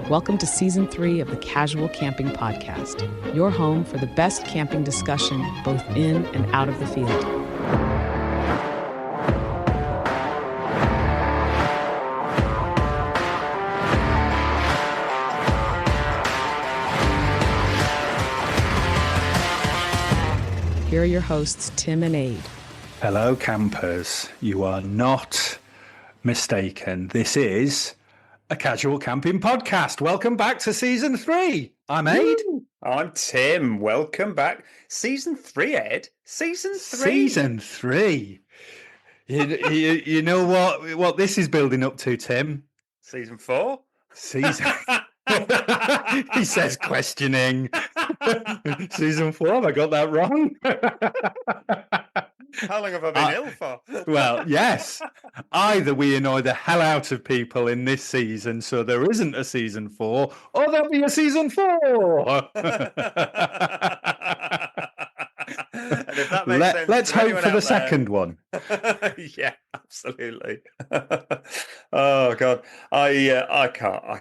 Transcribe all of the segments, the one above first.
Welcome to Season 3 of the Casual Camping Podcast, your home for the best camping discussion both in and out of the field. Here are your hosts, Tim and Ade. Hello, campers. You are not mistaken. This is a Casual Camping Podcast. Welcome back to Season 3. I'm Ade. Woo! I'm Tim. Welcome back. Season 3, Ed. Season 3. Season 3. You know what this is building up to, Tim? Season 4? Season... He says questioning. Season 4, have I got that wrong? How long have I been ill for? Well, yes. Either we annoy the hell out of people in this season, so there isn't a season 4, or there'll be a season 4. And if that makes sense let's to hope anyone for the out there- second one. Yeah, absolutely. Oh God, I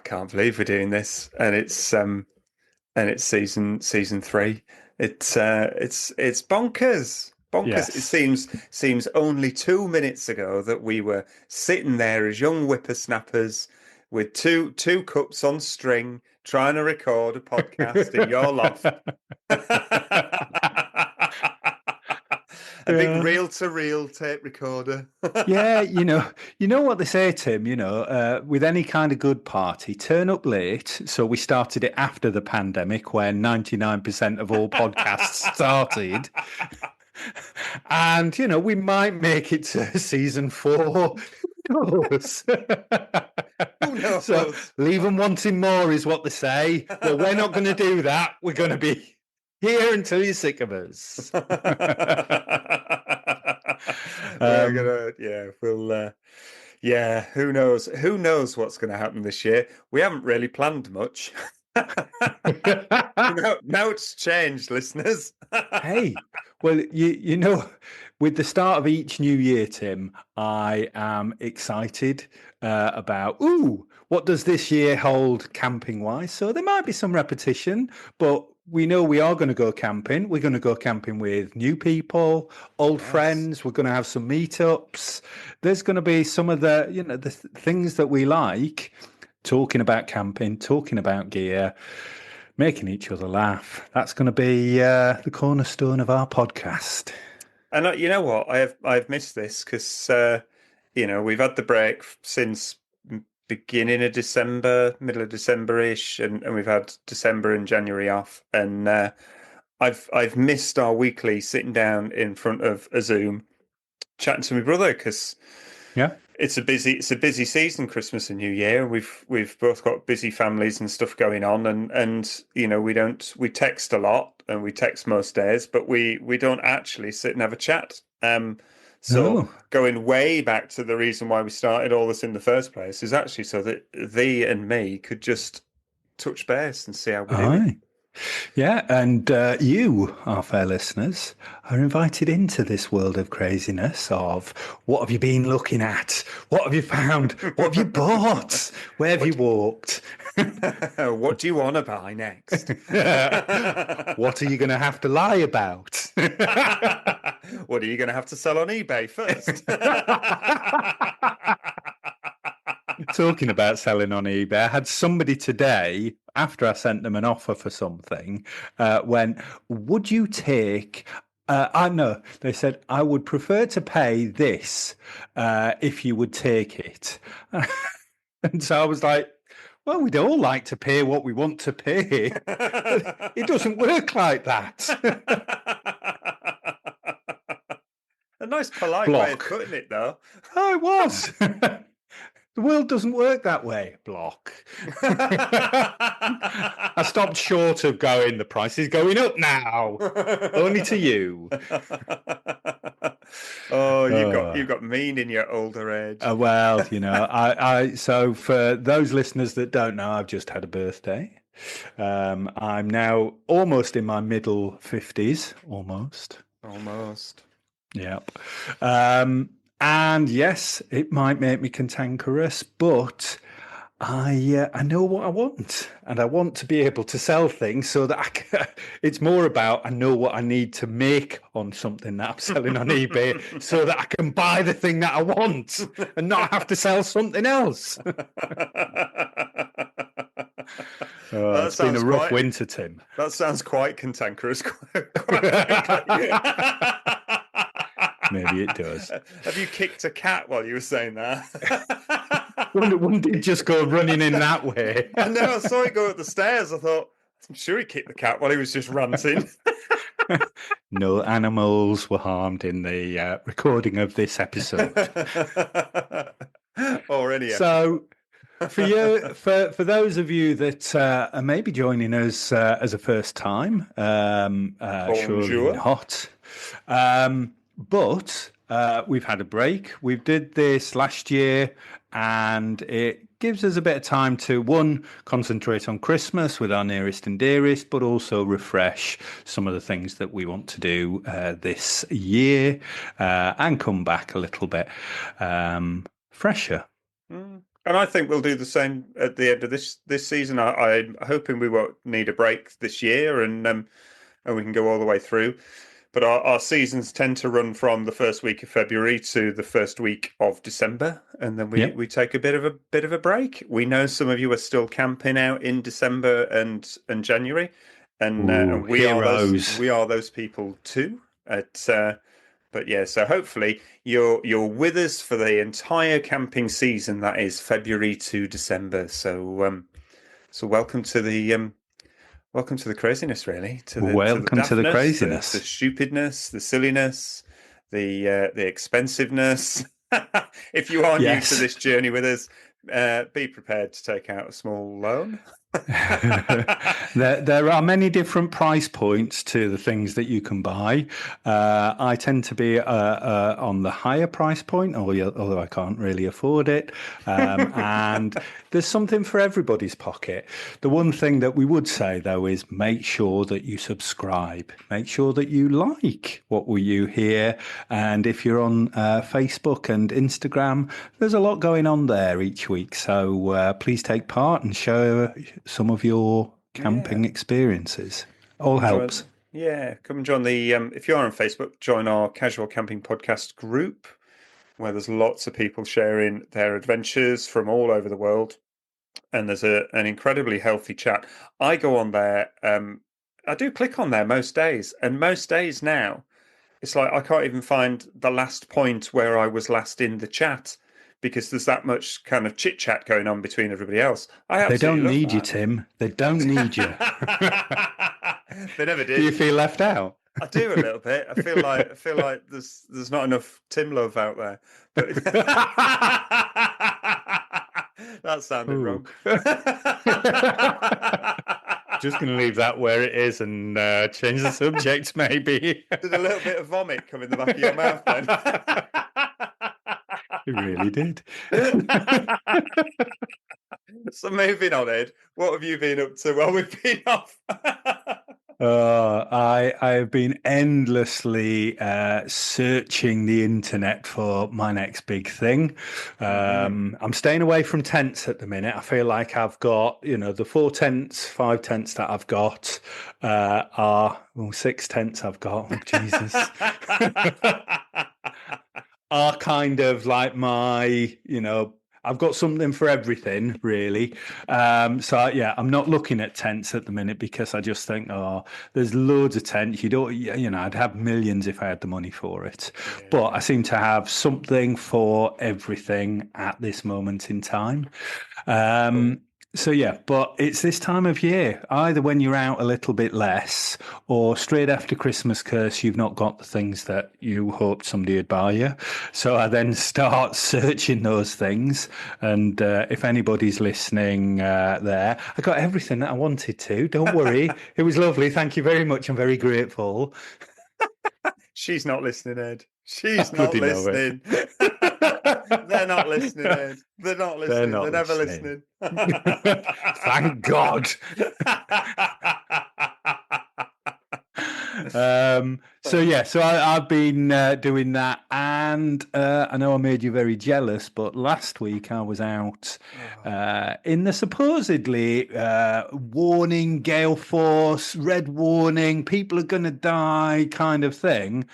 can't believe we're doing this, and it's season 3. It's bonkers. Bonkers. Yes. It seems only 2 minutes ago that we were sitting there as young whippersnappers with two cups on string trying to record a podcast in your loft. A big reel-to-reel tape recorder. Yeah, you know what they say, Tim, with any kind of good party, turn up late. So we started it after the pandemic when 99% of all podcasts started. And, we might make it to season 4. Who knows? Who knows? So leave them wanting more is what they say. Well, we're not going to do that. We're going to be here until you're sick of us. Who knows? Who knows what's going to happen this year? We haven't really planned much. Now it's changed, listeners. Hey, well, with the start of each new year, Tim, I am excited about, what does this year hold camping-wise? So there might be some repetition, but we know we are going to go camping. We're going to go camping with new people, old friends. We're going to have some meetups. There's going to be some of the things that we like, talking about camping, talking about gear, making each other laugh. That's going to be the cornerstone of our podcast. And you know what? I've missed this because we've had the break since beginning of December, middle of December-ish, and we've had December and January off. And I've missed our weekly sitting down in front of a Zoom, chatting to my brother because it's a busy season, Christmas and New Year. We've both got busy families and stuff going on, and we text a lot and we text most days, but we don't actually sit and have a chat. So going way back to the reason why we started all this in the first place is actually so that thee and me could just touch base and see how we're doing. Yeah, and you, our fair listeners, are invited into this world of craziness of what have you been looking at? What have you found? What have you bought? Where have you walked? What do you want to buy next? What are you going to have to lie about? What are you going to have to sell on eBay first? Talking about selling on eBay, I had somebody today, after I sent them an offer for something, went, would you take... they said, I would prefer to pay this if you would take it. And so I was like, well, we'd all like to pay what we want to pay. It doesn't work like that. A nice polite way of putting it, though. Oh, it was. The world doesn't work that way. Block. I stopped short of going, the price is going up now. Only to you. Oh, you've got mean in your older age. Well, so for those listeners that don't know, I've just had a birthday. I'm now almost in my middle 50s. Almost. Yep. And yes, it might make me cantankerous, but I know what I want, and I want to be able to sell things so that it's more about I know what I need to make on something that I'm selling on eBay so that I can buy the thing that I want and not have to sell something else. It's been a rough winter, Tim. That sounds quite cantankerous, quite frankly. Maybe it does. Have you kicked a cat while you were saying that? Wouldn't it just go running in that way? I know, I saw it go up the stairs. I thought, I'm sure he kicked the cat while he was just ranting. No animals were harmed in the recording of this episode. Or any So, for those of you that are maybe joining us as a first time, surely not. But we've had a break. We did this last year, and it gives us a bit of time to, one, concentrate on Christmas with our nearest and dearest, but also refresh some of the things that we want to do this year and come back a little bit fresher. And I think we'll do the same at the end of this season. I'm hoping we won't need a break this year, and we can go all the way through. But our seasons tend to run from the first week of February to the first week of December, and then we take a bit of a break. We know some of you are still camping out in December and January, and we are those people too. But yeah, so hopefully you're with us for the entire camping season. That is February to December. So welcome to the craziness, really. Welcome to the craziness, the stupidness, the silliness, the expensiveness. If you are new to this journey with us, be prepared to take out a small loan. There are many different price points to the things that you can buy. I tend to be on the higher price point, although I can't really afford it. And there's something for everybody's pocket. The one thing that we would say, though, is make sure that you subscribe. Make sure that you like what you hear. And if you're on Facebook and Instagram, there's a lot going on there each week. So please take part and show some of your camping experiences. All helps. Come and join the if you're on Facebook, join our Casual Camping Podcast group, where there's lots of people sharing their adventures from all over the world, and there's an incredibly healthy chat. I go on there, I do click on there most days, and most days now it's like I can't even find the last point where I was last in the chat, because there's that much kind of chit chat going on between everybody else. They don't need you, Tim. They don't need you. They never did. Do you feel left out? I do a little bit. I feel like there's not enough Tim love out there. But that sounded wrong. Just going to leave that where it is and change the subject, maybe. Did a little bit of vomit come in the back of your mouth then? It really did. So moving on, Ed, what have you been up to while we've been off? I have been endlessly searching the internet for my next big thing. I'm staying away from tents at the minute. I feel like I've got, the 5 tents that I've got are 6 tents I've got. Oh, Jesus. Are kind of like my, I've got something for everything, really. So I'm not looking at tents at the minute because I just think, there's loads of tents. I'd have millions if I had the money for it. Yeah. But I seem to have something for everything at this moment in time. So but it's this time of year, either when you're out a little bit less or straight after Christmas curse, you've not got the things that you hoped somebody would buy you. So I then start searching those things. And if anybody's listening there, I got everything that I wanted to. Don't worry. It was lovely. Thank you very much. I'm very grateful. She's not listening, Ed. She's not listening. They're not listening, Ed. They're not listening. They're never listening. Thank God. So I've been doing that, and I know I made you very jealous, but last week I was out in the supposedly warning, gale force, red warning, people are going to die kind of thing,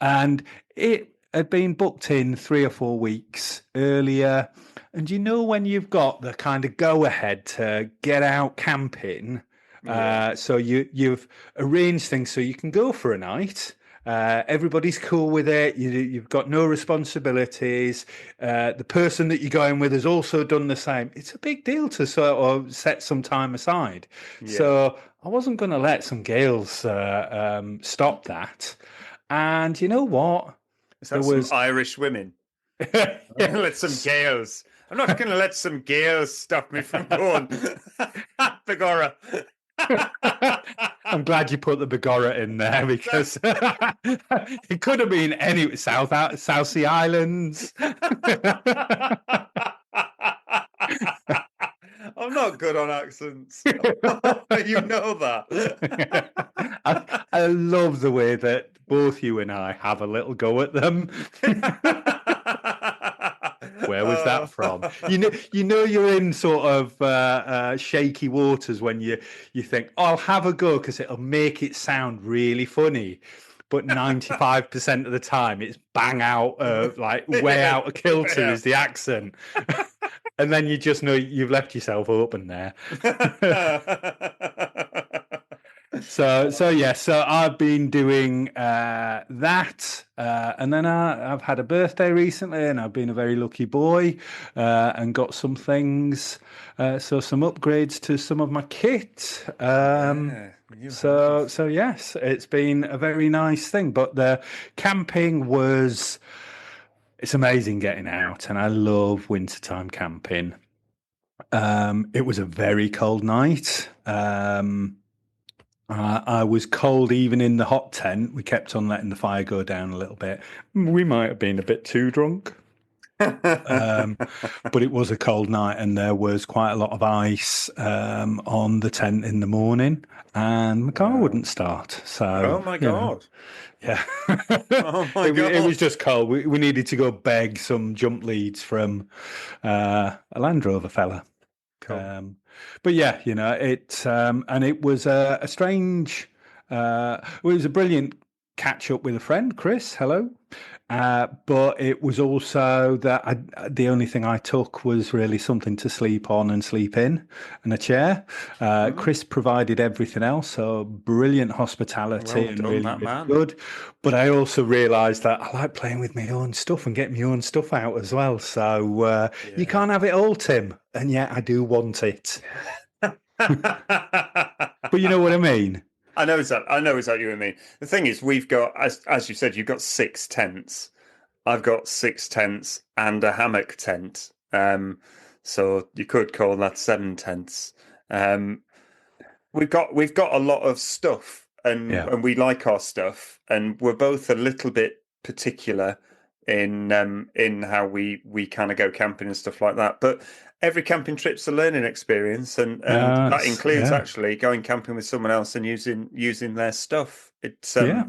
and it had been booked in 3 or 4 weeks earlier. And you know when you've got the kind of go ahead to get out camping. So you've arranged things so you can go for a night. Everybody's cool with it. You've got no responsibilities. The person that you're going with has also done the same. It's a big deal to sort of set some time aside. Yeah. So I wasn't going to let some gales stop that. And you know what? Is that some Irish women? Yeah. Let some gales. I'm not going to let some gales stop me from going. Begorra. I'm glad you put the Begorra in there because it could have been any South Sea Islands. I'm not good on accents. You know that. I love the way that both you and I have a little go at them. Where was that from? You know you're in sort of shaky waters when you think, oh, I'll have a go because it'll make it sound really funny. But 95% of the time, it's bang out, like way out of kilter is the accent. And then you just know you've left yourself open there. So I've been doing that, and then I've had a birthday recently, and I've been a very lucky boy, and got some things, so some upgrades to some of my kit. So yes, it's been a very nice thing. But the camping it's amazing getting out, and I love wintertime camping. It was a very cold night. I was cold even in the hot tent. We kept on letting the fire go down a little bit. We might have been a bit too drunk. But it was a cold night, and there was quite a lot of ice on the tent in the morning, and the car wouldn't start. So, oh my God. Yeah. Oh my God. It was just cold. We needed to go beg some jump leads from a Land Rover fella. Cool. But yeah, and it was a strange, it was a brilliant catch up with a friend, Chris. Hello. But it was also that the only thing I took was really something to sleep on and sleep in, and a chair. Chris provided everything else, so brilliant hospitality and really good. But I also realised that I like playing with my own stuff and getting my own stuff out as well. So you can't have it all, Tim, and yet I do want it. But you know what I mean. I know exactly what you mean. The thing is, we've got, as you said, you've got 6 tents. I've got 6 tents and a hammock tent. So you could call that 7 tents. We've got a lot of stuff, and we like our stuff, and we're both a little bit particular in how we kind of go camping and stuff like that. But every camping trip's a learning experience, and that includes actually going camping with someone else and using their stuff. It's I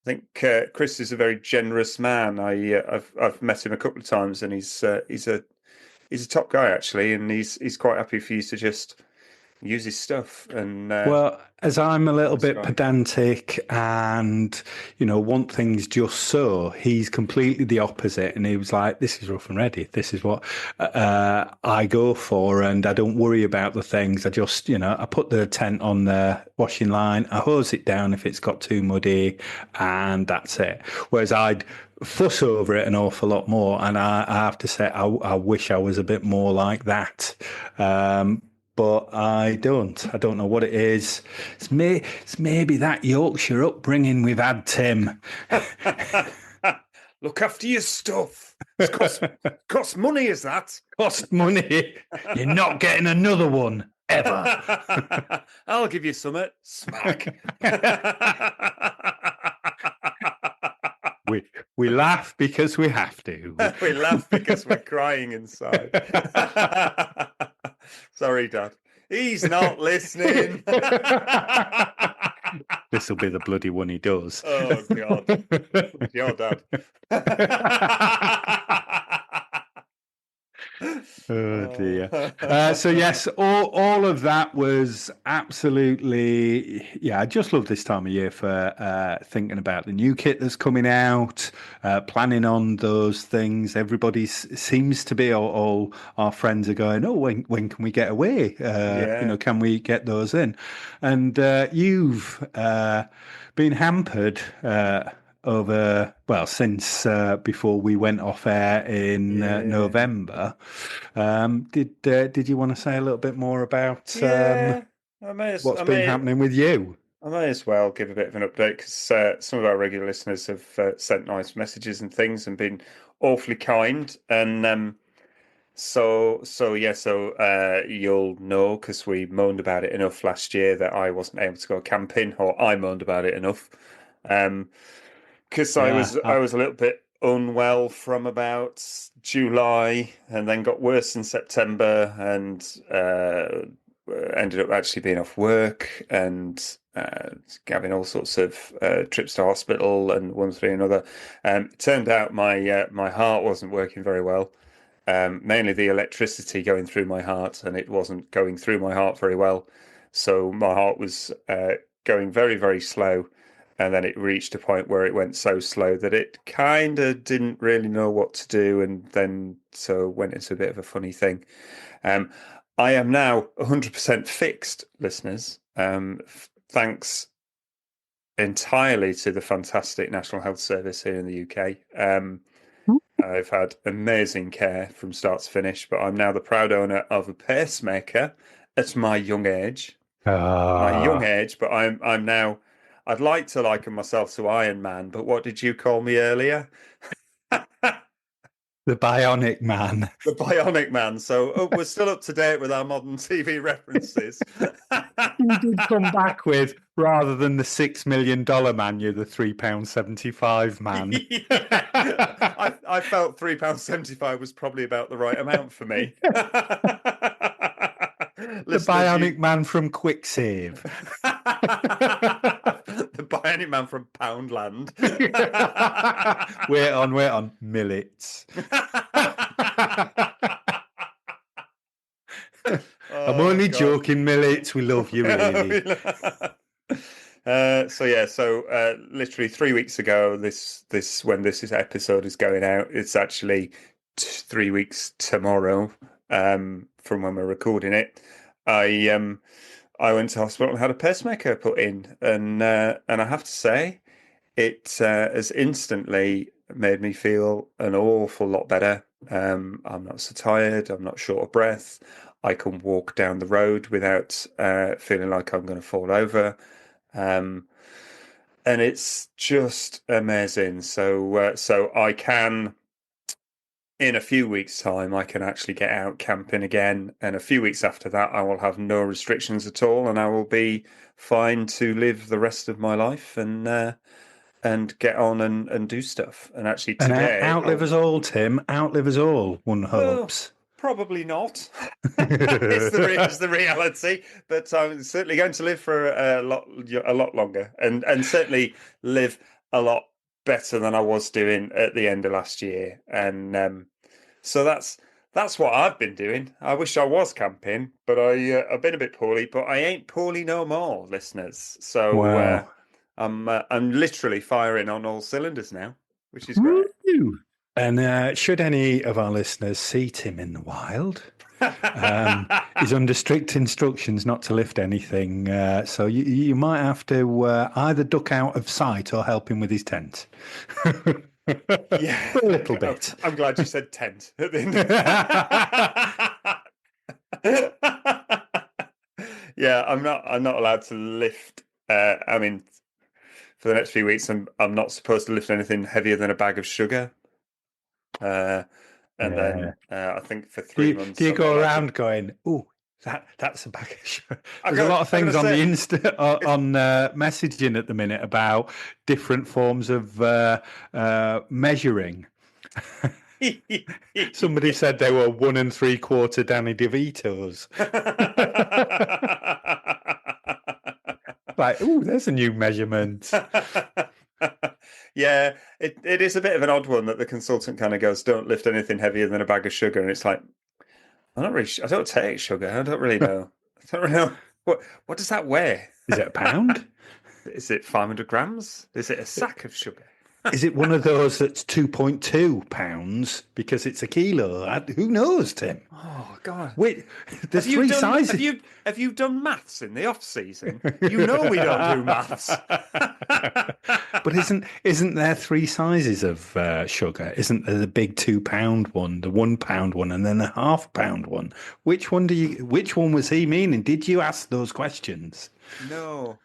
think Chris is a very generous man. I've met him a couple of times, and he's a top guy actually, and he's quite happy for you to just use his stuff. And well, as I'm a little bit pedantic and want things just so, he's completely the opposite, and he was like, this is rough and ready, this is what I go for, and I don't worry about the things. I just I put the tent on the washing line, I hose it down if it's got too muddy, and that's it. Whereas I'd fuss over it an awful lot more, and I have to say I wish I was a bit more like that. But I don't know what it is. It's maybe that Yorkshire upbringing we've had, Tim. Look after your stuff. It costs money, is that? Cost money. You're not getting another one, ever. I'll give you some smack. We laugh because we have to. We laugh because we're crying inside. Sorry, Dad. He's not listening. This will be the bloody one he does. Oh, God. Your dad. Oh dear. So yes, all of that was absolutely, yeah. I just love this time of year for thinking about the new kit that's coming out, planning on those things. Everybody seems to be all our friends are going, oh, when can we get away? Yeah. Can we get those in? And you've been hampered. Since before we went off air in Yeah. November. Did you want to say a little bit more about Yeah. I may as what's I been may happening with you? I may as well give a bit of an update because some of our regular listeners have sent nice messages and things and been awfully kind. And you'll know because we moaned about it enough last year that I wasn't able to go camping, or I moaned about it enough. Because Yeah, I was a little bit unwell from about July, and then got worse in September, and ended up actually being off work and having all sorts of trips to hospital and one thing and another. It turned out my heart wasn't working very well. Mainly the electricity going through my heart, and it wasn't going through my heart very well. So my heart was going very, very slow. And then it reached a point where it went so slow that it kind of didn't really know what to do. And then so went into a bit of a funny thing. Um, I am now 100% fixed, listeners. Thanks entirely to the fantastic National Health Service here in the UK. I've had amazing care from start to finish, but I'm now the proud owner of a pacemaker at my young age. My young age, but I'm now. I'd like to liken myself to Iron Man, but what did you call me earlier? the Bionic Man. The Bionic Man. So we're still up to date with our modern TV references. You did come back with, rather than the $6 million man, you're the £3.75 man. Yeah. I felt £3.75 was probably about the right amount for me. The Bionic Man from Quick Save. The Bionic Man from Poundland. Wait on. Millets. I'm only joking, Millets. We love you, really. Literally 3 weeks ago, when this episode is going out, it's actually 3 weeks tomorrow from when we're recording it. I went to hospital and had a pacemaker put in, and I have to say, it has instantly made me feel an awful lot better. I'm not so tired. I'm not short of breath. I can walk down the road without feeling like I'm going to fall over. And it's just amazing. So I can, in a few weeks' time, I can actually get out camping again. And a few weeks after that, I will have no restrictions at all, and I will be fine to live the rest of my life and get on and do stuff. And actually today... And outlive us all, Tim. Outlive us all, one hopes. Probably not. It's the reality. But I'm certainly going to live for a lot longer, and certainly live a lot better than I was doing at the end of last year. And so that's what I've been doing. I wish I was camping, but I've been a bit poorly. But I ain't poorly no more, listeners. So wow. I'm literally firing on all cylinders now, which is great. Woo! And should any of our listeners see Tim in the wild, he's under strict instructions not to lift anything. So you might have to either duck out of sight or help him with his tent. Yeah, a little bit. I'm glad you said tent at the end. Yeah, I'm not allowed to lift. I mean, for the next few weeks, I'm not supposed to lift anything heavier than a bag of sugar. Then I think for 3 months. Do you go around going, "Oh, that's a bag of sugar"? There's a lot of things on the messaging at the minute about different forms of measuring. Somebody said they were 1 3/4 Danny DeVitos. Like, ooh, there's a new measurement. Yeah, it is a bit of an odd one that the consultant kind of goes, "Don't lift anything heavier than a bag of sugar," and it's like, I'm not really. I don't take sugar. I don't really know. I don't really know what does that weigh. Is it a pound? Is it 500 grams? Is it a sack of sugar? Is it one of those that's 2.2 pounds because it's a kilo? Who knows, Tim? Oh God! Wait, there's three sizes. Have you done maths in the off season? You know we don't do maths. But isn't there three sizes of sugar? Isn't there the big £2 one, the £1 one, and then the £half-pound one? Which one was he meaning? Did you ask those questions? No.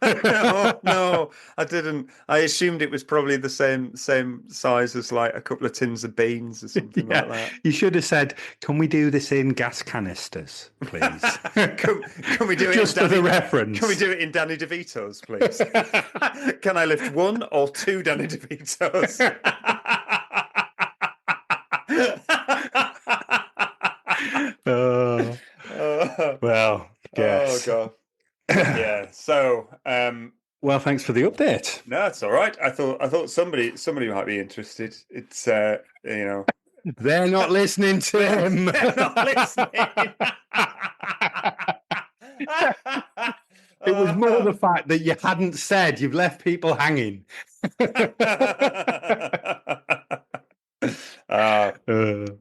No, I didn't. I assumed it was probably the same size as like a couple of tins of beans or something like that. You should have said, "Can we do this in gas canisters, please?" Can we do it just for the reference? Can we do it in Danny DeVito's, please? Can I lift one or two Danny DeVito's? Well, yes. Oh God. Yeah. So, well, thanks for the update. No, it's all right. I thought somebody might be interested. It's they're not listening to him. They're not listening. It was more the fact that you hadn't said. You've left people hanging.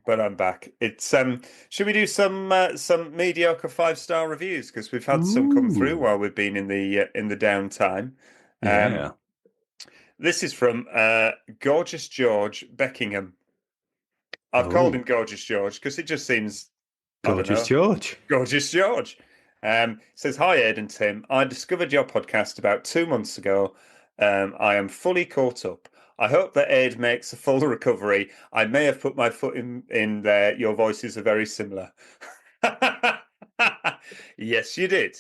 But I'm back. It's should we do some mediocre 5-star reviews, because we've had some come through while we've been in the downtime. Yeah. This is from Gorgeous George Beckingham. I've called him Gorgeous George because it just seems Gorgeous George. Gorgeous George. Says, "Hi Ade and Tim. I discovered your podcast about 2 months ago. I am fully caught up. I hope that Ade makes a full recovery. I may have put my foot in there. Your voices are very similar." Yes, you did.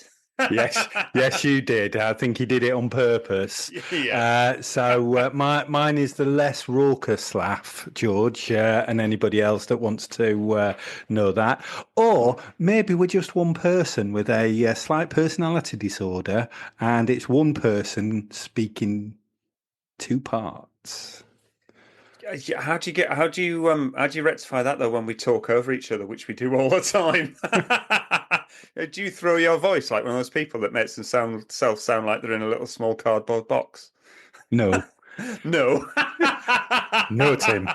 yes, you did. I think he did it on purpose. Yeah. So mine is the less raucous laugh, George, and anybody else that wants to know that. Or maybe we're just one person with a slight personality disorder, and it's one person speaking two parts. How do you rectify that though when we talk over each other, which we do all the time? Do you throw your voice like one of those people that makes themselves sound like they're in a little small cardboard box? No. No. No, Tim.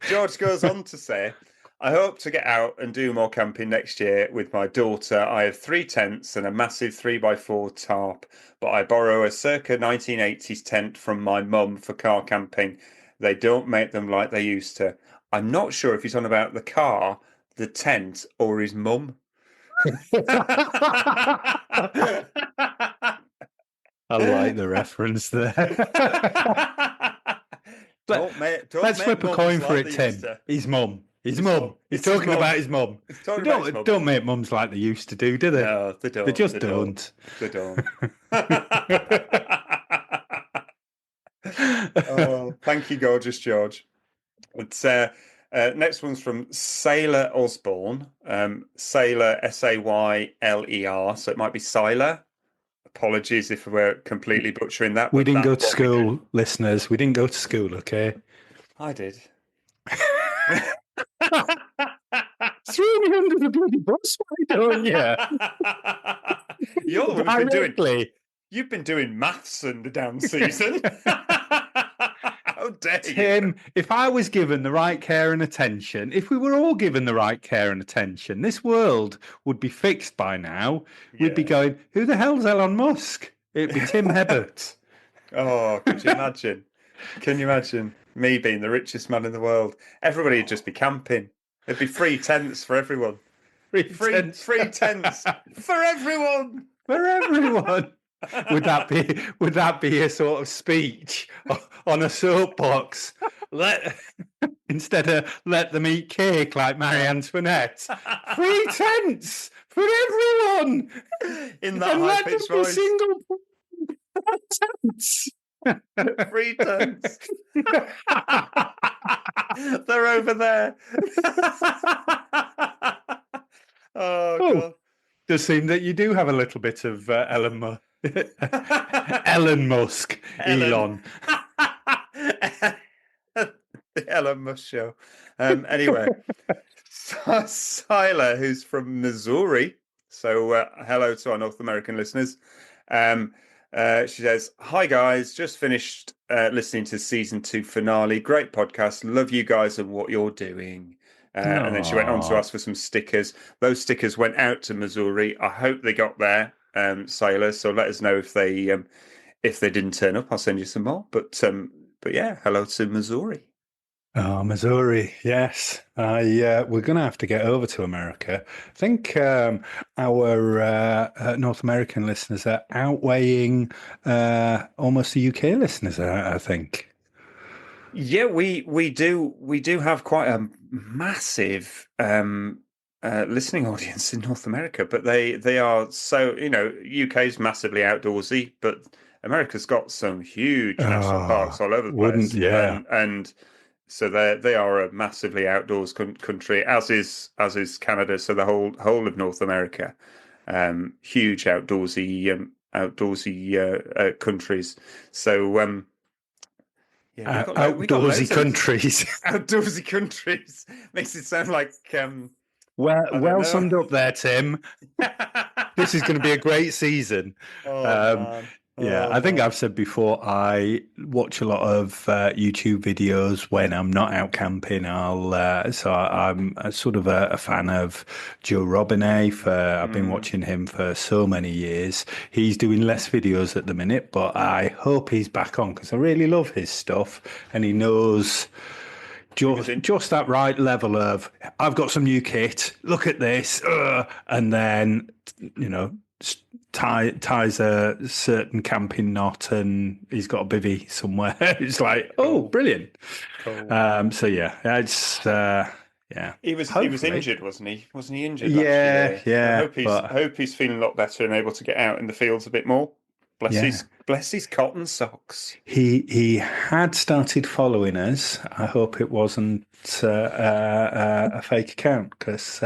George goes on to say, "I hope to get out and do more camping next year with my daughter. I have 3 tents and a massive 3x4 tarp, but I borrow a circa 1980s tent from my mum for car camping. They don't make them like they used to." I'm not sure if he's on about the car, the tent, or his mum. I like the reference there. Let's flip a coin for it, Tim. His mum. His mum. He's talking about his mum. Don't make mums like they used to do they? No, they don't. They just don't. They don't. Oh, thank you, Gorgeous George. It's next one's from Sailor Osborne. Sailor, Sayler, so it might be Sailor. Apologies if we're completely butchering that. We didn't go to school, listeners. We didn't go to school, okay? I did. Threw me under the bloody bus, why don't you? You're the one who's you've been doing maths in the down season. How dare you? Tim, if I was given the right care and attention, if we were all given the right care and attention, this world would be fixed by now. We'd be going, who the hell's Elon Musk? It'd be Tim Hebbert. Oh, could you imagine? Can you imagine me being the richest man in the world? Everybody would just be camping. There'd be free tents for everyone. Free tents for everyone. For everyone. Would that be a sort of speech on a soapbox? Instead of let them eat cake like Marie Antoinette. Free tents for everyone. In that high-pitched voice. Single tents. Free tents. They're over there. Oh God. does seem that you do have a little bit of Elon Musk, Elon. The Elon Musk show. Anyway, Sila, who's from Missouri. So hello to our North American listeners. She says, "Hi guys, just finished listening to season 2 finale. Great podcast. Love you guys and what you're doing." And then she went on to ask for some stickers. Those stickers went out to Missouri. I hope they got there, Sailor. So let us know if they didn't turn up. I'll send you some more. But yeah, hello to Missouri. Oh, Missouri, yes. We're going to have to get over to America. I think our North American listeners are outweighing almost the UK listeners, I think. Yeah, we do have quite a massive listening audience in North America, but they are so, UK's massively outdoorsy, but America's got some huge national parks all over the place. And so they are a massively outdoors country, as is Canada. So the whole of North America, huge outdoorsy countries. So yeah, we got outdoorsy countries. Outdoorsy countries makes it sound like well summed up there, Tim. This is going to be a great season. Man. Yeah, I think I've said before, I watch a lot of YouTube videos when I'm not out camping. I'm a sort of a fan of Joe Robinet. I've been watching him for so many years. He's doing less videos at the minute, but I hope he's back on because I really love his stuff, and he knows just that right level of, I've got some new kit, look at this, and then, ties a certain camping knot and he's got a bivvy somewhere. It's like, oh, brilliant. Cool. So yeah, it's yeah. He was injured, wasn't he? Wasn't he injured last year? Yeah. I hope he's feeling a lot better and able to get out in the fields a bit more. Bless his cotton socks. He had started following us. I hope it wasn't a fake account, because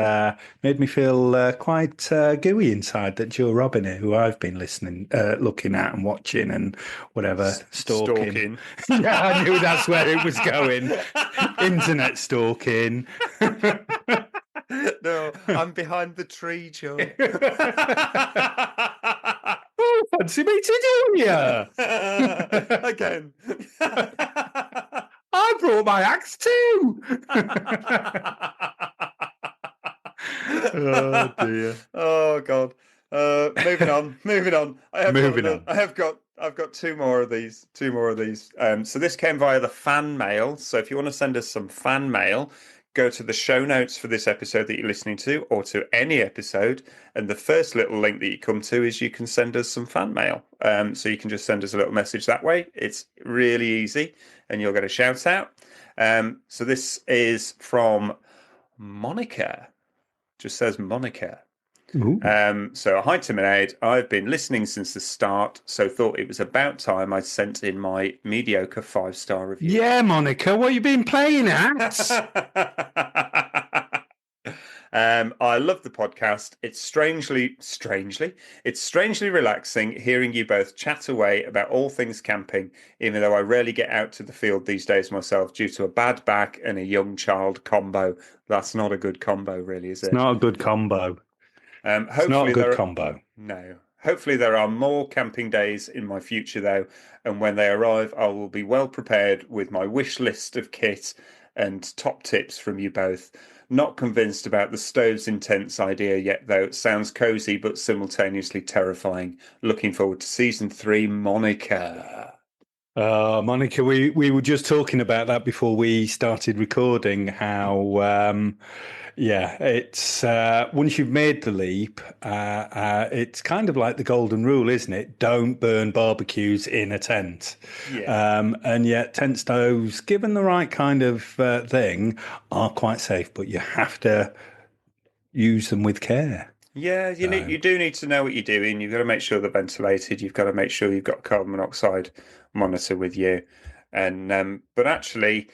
made me feel quite gooey inside that Joe Robinet, who I've been looking at and watching and whatever, stalking. Yeah, I knew that's where it was going. Internet stalking. No, I'm behind the tree, Joe. Oh, fancy meeting you! Again. I brought my axe too. Oh dear. Oh God. Moving on. I've got two more of these. So this came via the fan mail. So if you want to send us some fan mail, go to the show notes for this episode that you're listening to, or to any episode, and the first little link that you come to is you can send us some fan mail. So you can just send us a little message that way. It's really easy, and you'll get a shout out. So this is from Monica. Just says Monica. So hi Tim and Ade, I've been listening since the start, so thought it was about time I sent in my mediocre 5-star review. Yeah, Monica, what you been playing at? I love the podcast. It's strangely relaxing hearing you both chat away about all things camping, even though I rarely get out to the field these days myself due to a bad back and a young child combo. That's not a good combo, really, is it? It's not a good combo. It's not a good combo. No. Hopefully there are more camping days in my future, though, and when they arrive, I will be well prepared with my wish list of kit and top tips from you both. Not convinced about the stoves in tents idea yet, though. It sounds cozy, but simultaneously terrifying. Looking forward to season 3, Monica. Monica, we were just talking about that before we started recording, how it's once you've made the leap, it's kind of like the golden rule, isn't it? Don't burn barbecues in a tent. Yeah. And yet tent stoves, given the right kind of thing, are quite safe, but you have to use them with care. Yeah, you do need to know what you're doing. You've got to make sure they're ventilated. You've got to make sure you've got a carbon monoxide monitor with you. And but actually,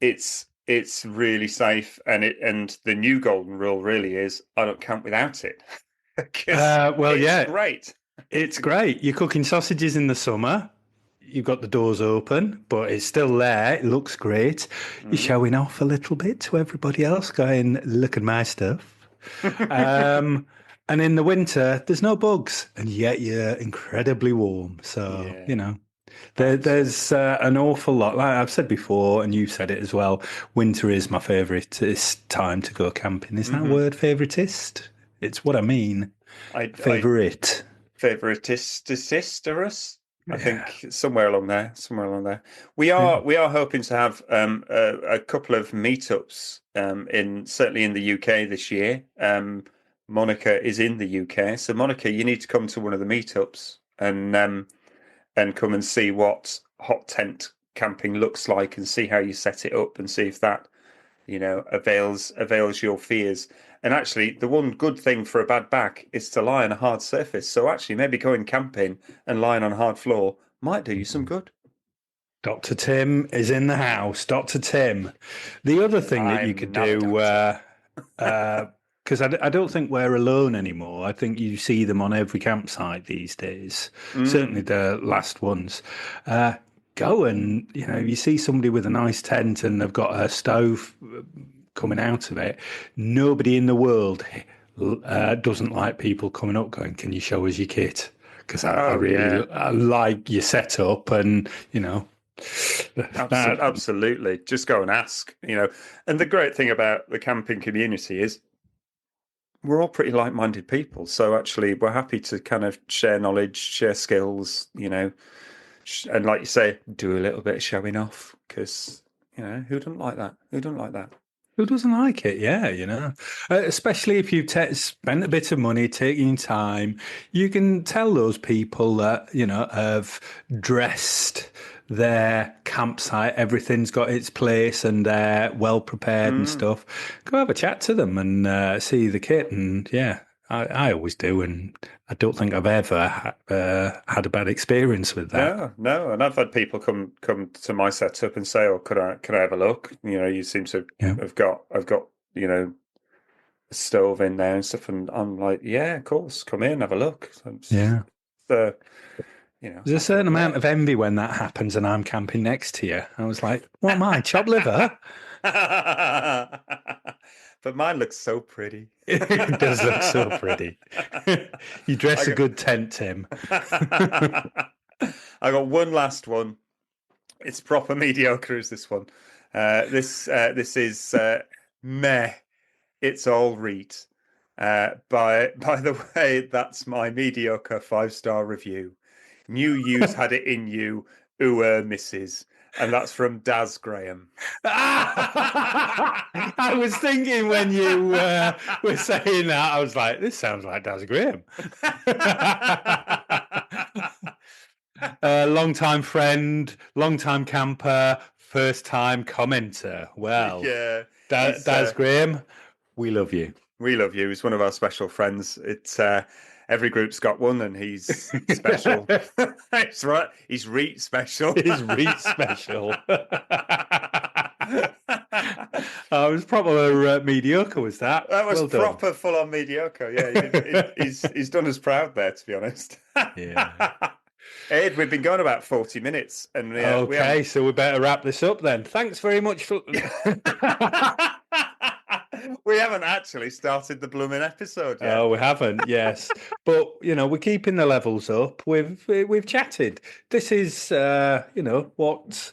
it's really safe. And the new golden rule really is, I don't camp without it. Because it's great. It's great. You're cooking sausages in the summer. You've got the doors open, but it's still there. It looks great. You're showing off a little bit to everybody else, going, look at my stuff. And in the winter, there's no bugs, and yet you're incredibly warm. So, there's an awful lot. Like I've said before, and you've said it as well, winter is my favouriteest time to go camping. Is that word favouriteist? It's what I mean. Favourite. Favouritistus. I think somewhere along there. We are hoping to have a couple of meetups certainly in the UK this year. Monica is in the UK, so Monica, you need to come to one of the meetups and come and see what hot tent camping looks like, and see how you set it up, and see if that avails your fears. And actually, the one good thing for a bad back is to lie on a hard surface. So actually, maybe going camping and lying on a hard floor might do you some good. Dr. Tim is in the house. Dr. Tim. The other thing that you could do, because I don't think we're alone anymore. I think you see them on every campsite these days. Certainly the last ones. Go and, you see somebody with a nice tent and they've got a stove coming out of it. Nobody in the world doesn't like people coming up going, can you show us your kit? Because I like your setup, and absolutely, just go and ask. And the great thing about the camping community is we're all pretty like-minded people, so actually we're happy to kind of share knowledge, share skills, and like you say, do a little bit of showing off, because who doesn't like that? Who doesn't like it? Yeah, especially if you've spent a bit of money, taking time, you can tell those people that, have dressed their campsite, everything's got its place and they're well prepared and stuff. Go have a chat to them and see the kit. And I always do. And I don't think I've ever had a bad experience with that. No. And I've had people come to my setup and say, "Oh, can I have a look? You seem to have got, I've got, a stove in there and stuff." And I'm like, "Yeah, of course, come in, have a look." There's a certain amount of envy when that happens and I'm camping next to you. I was like, what am I, chopped liver? But mine looks so pretty. It does look so pretty. You dress a good tent, Tim. I got one last one. It's proper mediocre, is this one. This is meh. It's all reet. By the way, that's my mediocre 5-star review. Knew you's had it in you, misses. And that's from Daz Graham. I was thinking when you were saying that, I was like, this sounds like Daz Graham. Long-time friend, long-time camper, first-time commenter. Well, Daz Graham, we love you. We love you. He's one of our special friends. It's every group's got one, and he's special. That's right. He's REIT special. He's REIT special. It was proper mediocre, was that? That was proper full-on mediocre. Yeah, he's done us proud there, to be honest. Yeah. Ed, we've been going about 40 minutes. And okay, so we better wrap this up then. Thanks very much for... We haven't actually started the blooming episode yet. Oh, we haven't, yes. But, we're keeping the levels up. We've chatted. This is, what...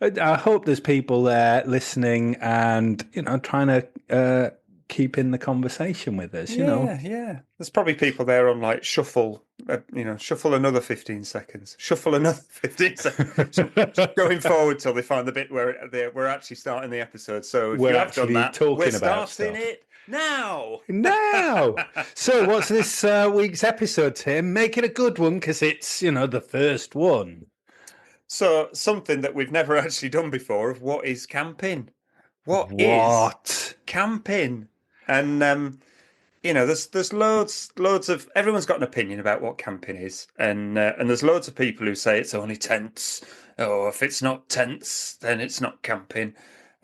I hope there's people there listening and, trying to keep in the conversation with us, Yeah. There's probably people there on like shuffle, shuffle another 15 seconds. Shuffle another 15 seconds. Going forward till they find the bit where we're actually starting the episode. So if you have done that, we're starting it now. So what's this week's episode, Tim? Make it a good one, because it's, the first one. So something that we've never actually done before of what is camping? What is camping? And there's loads of, everyone's got an opinion about what camping is, and there's loads of people who say it's only tents, or if it's not tents, then it's not camping.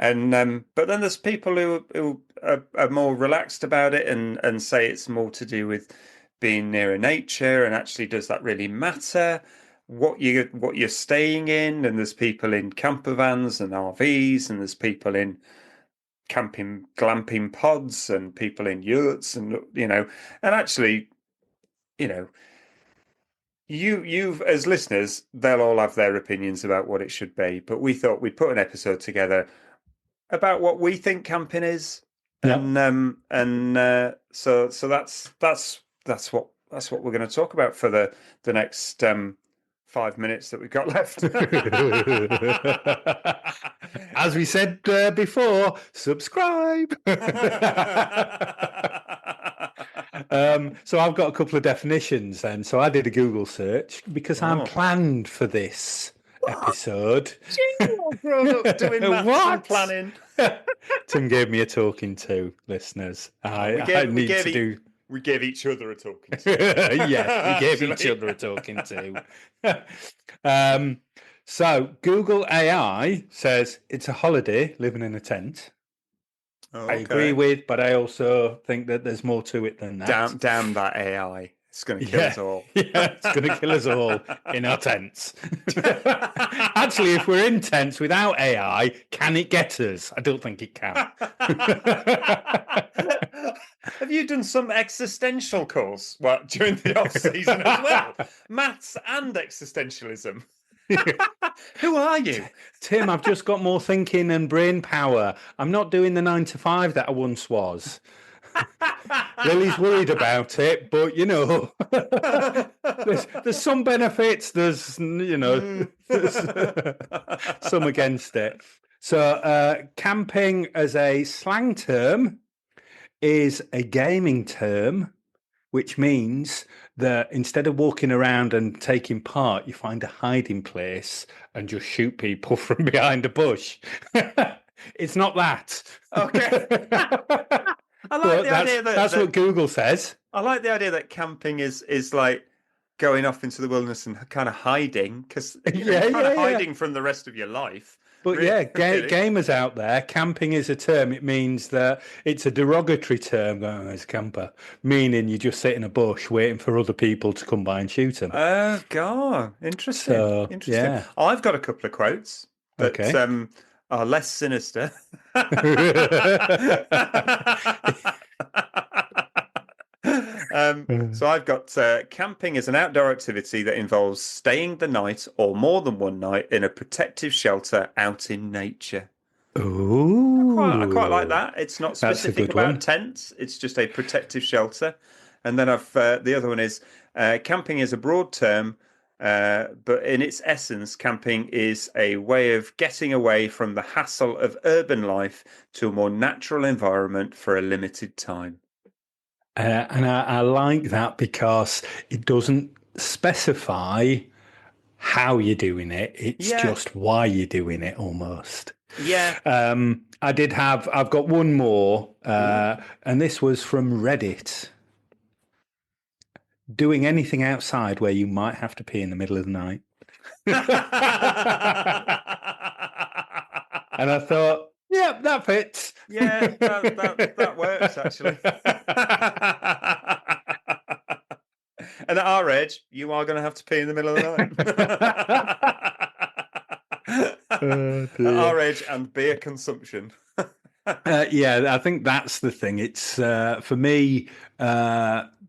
And but then there's people who are more relaxed about it and say it's more to do with being nearer nature, and actually does that really matter what you're staying in? And there's people in camper vans and RVs, and there's people in camping glamping pods, and people in yurts, and and actually, you know, you've as listeners, they'll all have their opinions about what it should be, but we thought we'd put an episode together about what we think camping is, Yeah. so that's what we're going to talk about for the next 5 minutes that we've got left. As we said before, subscribe. So I've got a couple of definitions then. So I did a Google search because I'm planned for this episode. Grown up doing maths and planning. Tim gave me a talking to, listeners. We gave each other a talking to. Yes, we gave each other a talking to. So Google AI says it's a holiday living in a tent. Oh, I agree with, but I also think that there's more to it than that. Damn that AI. It's going to kill us all. Yeah, it's going to kill us all in our tents. Actually, if we're in tents without AI, can it get us? I don't think it can. Have you done some existential course during the off season as well? Maths and existentialism. Who are you? Tim, I've just got more thinking and brain power. I'm not doing the 9 to 5 that I once was. Lily's worried about it, but there's some benefits. There's some against it. So camping as a slang term is a gaming term, which means that instead of walking around and taking part, you find a hiding place and just shoot people from behind a bush. It's not that. Okay. I like the idea that's what Google says. I like the idea that camping is like going off into the wilderness and kind of hiding, because hiding from the rest of your life. But really, gamers out there, camping is a term. It means that it's a derogatory term, going as a camper, meaning you just sit in a bush waiting for other people to come by and shoot them. Oh, God. Interesting. So, interesting. Yeah. I've got a couple of quotes that are less sinister. So I've got camping is an outdoor activity that involves staying the night or more than one night in a protective shelter out in nature. Ooh. I quite like that. It's not specific about tents. It's just a protective shelter. And then the other one is camping is a broad term, but in its essence, camping is a way of getting away from the hassle of urban life to a more natural environment for a limited time. And I like that because it doesn't specify how you're doing it. It's just why you're doing it almost. Yeah. I've got one more, and this was from Reddit. Doing anything outside where you might have to pee in the middle of the night. And I thought, yeah, that fits. Yeah, that works, actually. And at our age, you are going to have to pee in the middle of the night. At our age and beer consumption. I think that's the thing. It's for me,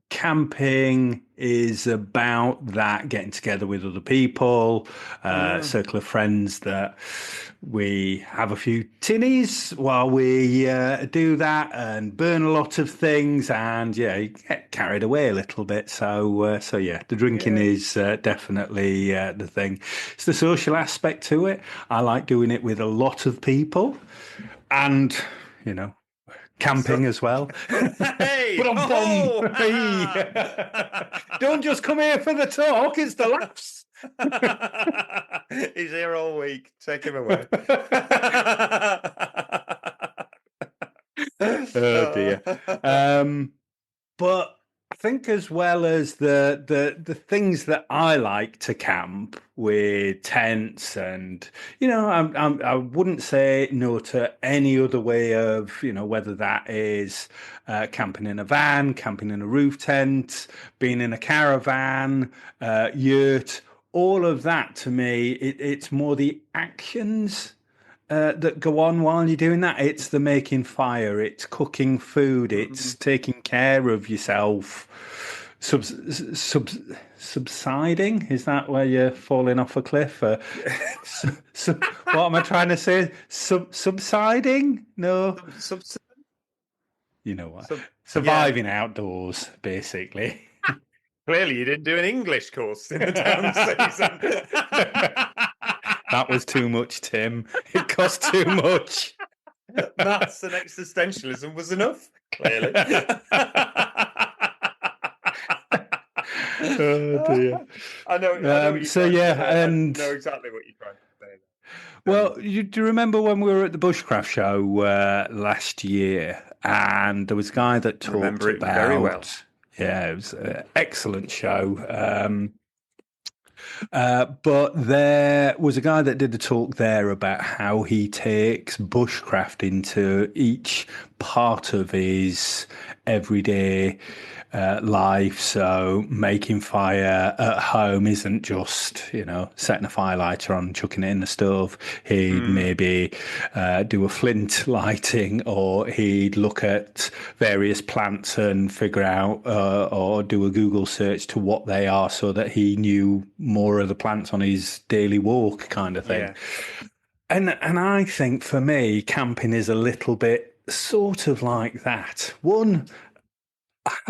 camping is about that, getting together with other people, circle of friends that we have a few tinnies while we do that and burn a lot of things and you get carried away a little bit. So the drinking is definitely the thing. It's the social aspect to it. I like doing it with a lot of people and, camping as well. Hey! Don't just come here for the talk, it's the laughs. He's here all week. Take him away. Oh dear. But I think as well as the things that I like to camp with tents, and I wouldn't say no to any other way of whether that is camping in a van, camping in a roof tent, being in a caravan, yurt. All of that to me, it's more the actions that go on while you're doing that. It's the making fire, it's cooking food, it's taking care of yourself. Subsiding, is that where you're falling off a cliff? What am I trying to say? Subsiding? No, you know what? Surviving outdoors, basically. Clearly, you didn't do an English course in the down season. That was too much, Tim. It cost too much. Maths and existentialism was enough, clearly. Oh dear. I know what you're so yeah, and I know exactly what you're trying to say. Well, do you remember when we were at the Bushcraft show last year, and there was a guy that talked about very well. Yeah, it was an excellent show. But there was a guy that did a talk there about how he takes bushcraft into each part of his everyday life. So making fire at home isn't just, setting a firelighter on, chucking it in the stove. He'd maybe do a flint lighting, or he'd look at various plants and figure out or do a Google search to what they are, so that he knew more of the plants on his daily walk, kind of thing. Yeah. And I think for me, camping is a little bit sort of like that. One,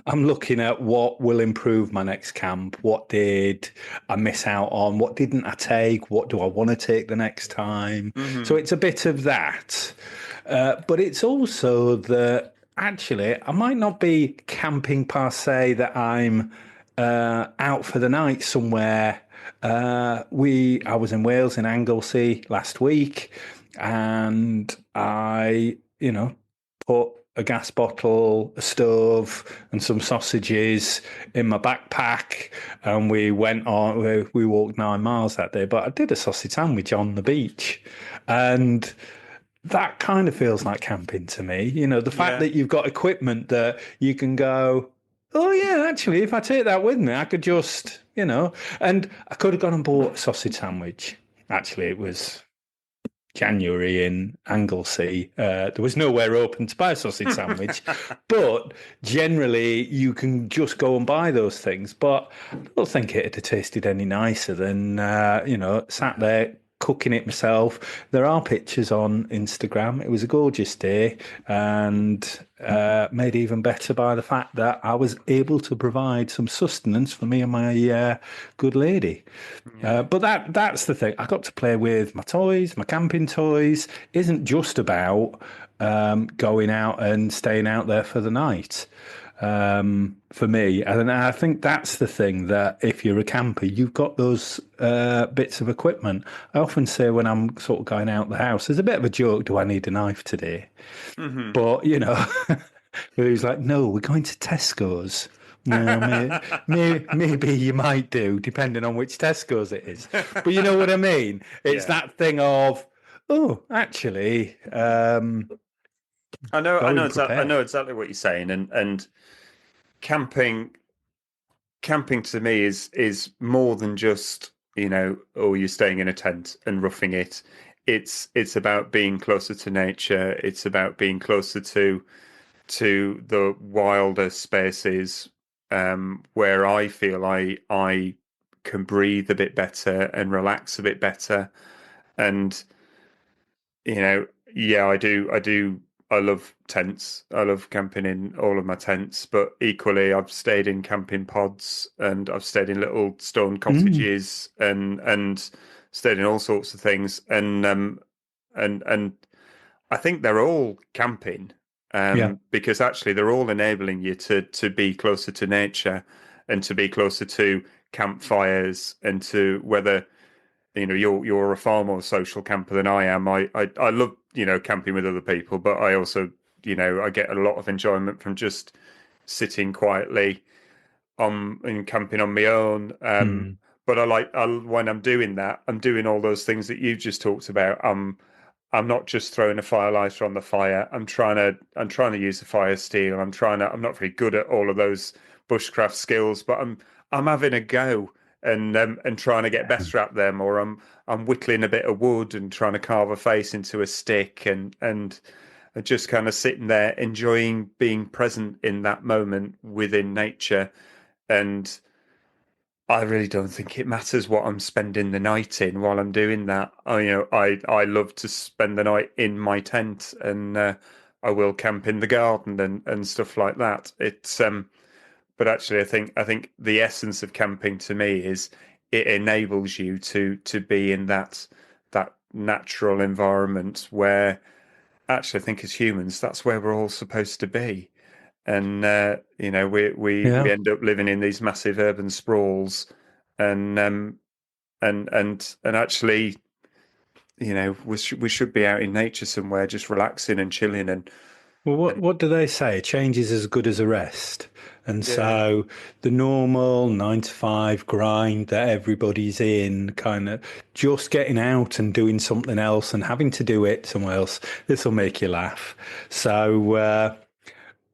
I'm looking at what will improve my next camp. What did I miss out on? What didn't I take? What do I want to take the next time? So it's a bit of that. But it's also that actually I might not be camping per se, that I'm out for the night somewhere. I was in Wales, in Anglesey last week, and I, put a gas bottle, a stove, and some sausages in my backpack, and we went on. We walked 9 miles that day, but I did a sausage sandwich on the beach, and that kind of feels like camping to me. The fact that you've got equipment that you can go, oh yeah, actually, if I take that with me, I could just, and I could have gone and bought a sausage sandwich. Actually, it was January in Anglesey. There was nowhere open to buy a sausage sandwich, but generally you can just go and buy those things. But I don't think it'd have tasted any nicer than, sat there cooking it myself. There are pictures on Instagram. It was a gorgeous day, and made even better by the fact that I was able to provide some sustenance for me and my good lady. But that's the thing. I got to play with my toys, my camping toys. Isn't just about going out and staying out there for the night. For me, and I think that's the thing, that if you're a camper, you've got those bits of equipment. I often say when I'm sort of going out the house, there's a bit of a joke, do I need a knife today? But he's like, no, we're going to Tesco's. Well, maybe you might do, depending on which Tesco's it is. But you know what I mean? It's that thing of, oh, actually, I know exactly what you're saying, and camping to me is more than just, you're staying in a tent and roughing it. It's about being closer to nature. It's about being closer to the wilder spaces, where I feel I can breathe a bit better and relax a bit better. And I do. I love tents. I love camping in all of my tents, but equally I've stayed in camping pods, and I've stayed in little stone cottages and stayed in all sorts of things. And I think they're all camping, because actually they're all enabling you to be closer to nature, and to be closer to campfires, and to whether you're a far more social camper than I am. I love camping with other people, but I also I get a lot of enjoyment from just sitting quietly in camping on my own. But when I'm doing that, I'm doing all those things that you've just talked about. I'm not just throwing a fire lighter on the fire. I'm trying to use the fire steel. I'm not very good at all of those bushcraft skills, but I'm having a go and trying to get better at them. Or I'm whittling a bit of wood and trying to carve a face into a stick and just kind of sitting there enjoying being present in that moment within nature. And I really don't think it matters what I'm spending the night in while I'm doing that. I love to spend the night in my tent, and I will camp in the garden and stuff like that. But actually, I think the essence of camping to me is it enables you to be in that natural environment where actually I think as humans that's where we're all supposed to be. And we end up living in these massive urban sprawls, and actually, we should be out in nature somewhere, just relaxing and chilling. And Well, what do they say? Change is as good as a rest. And yeah, so the normal 9 to 5 grind that everybody's in, kind of just getting out and doing something else and having to do it somewhere else, this will make you laugh. So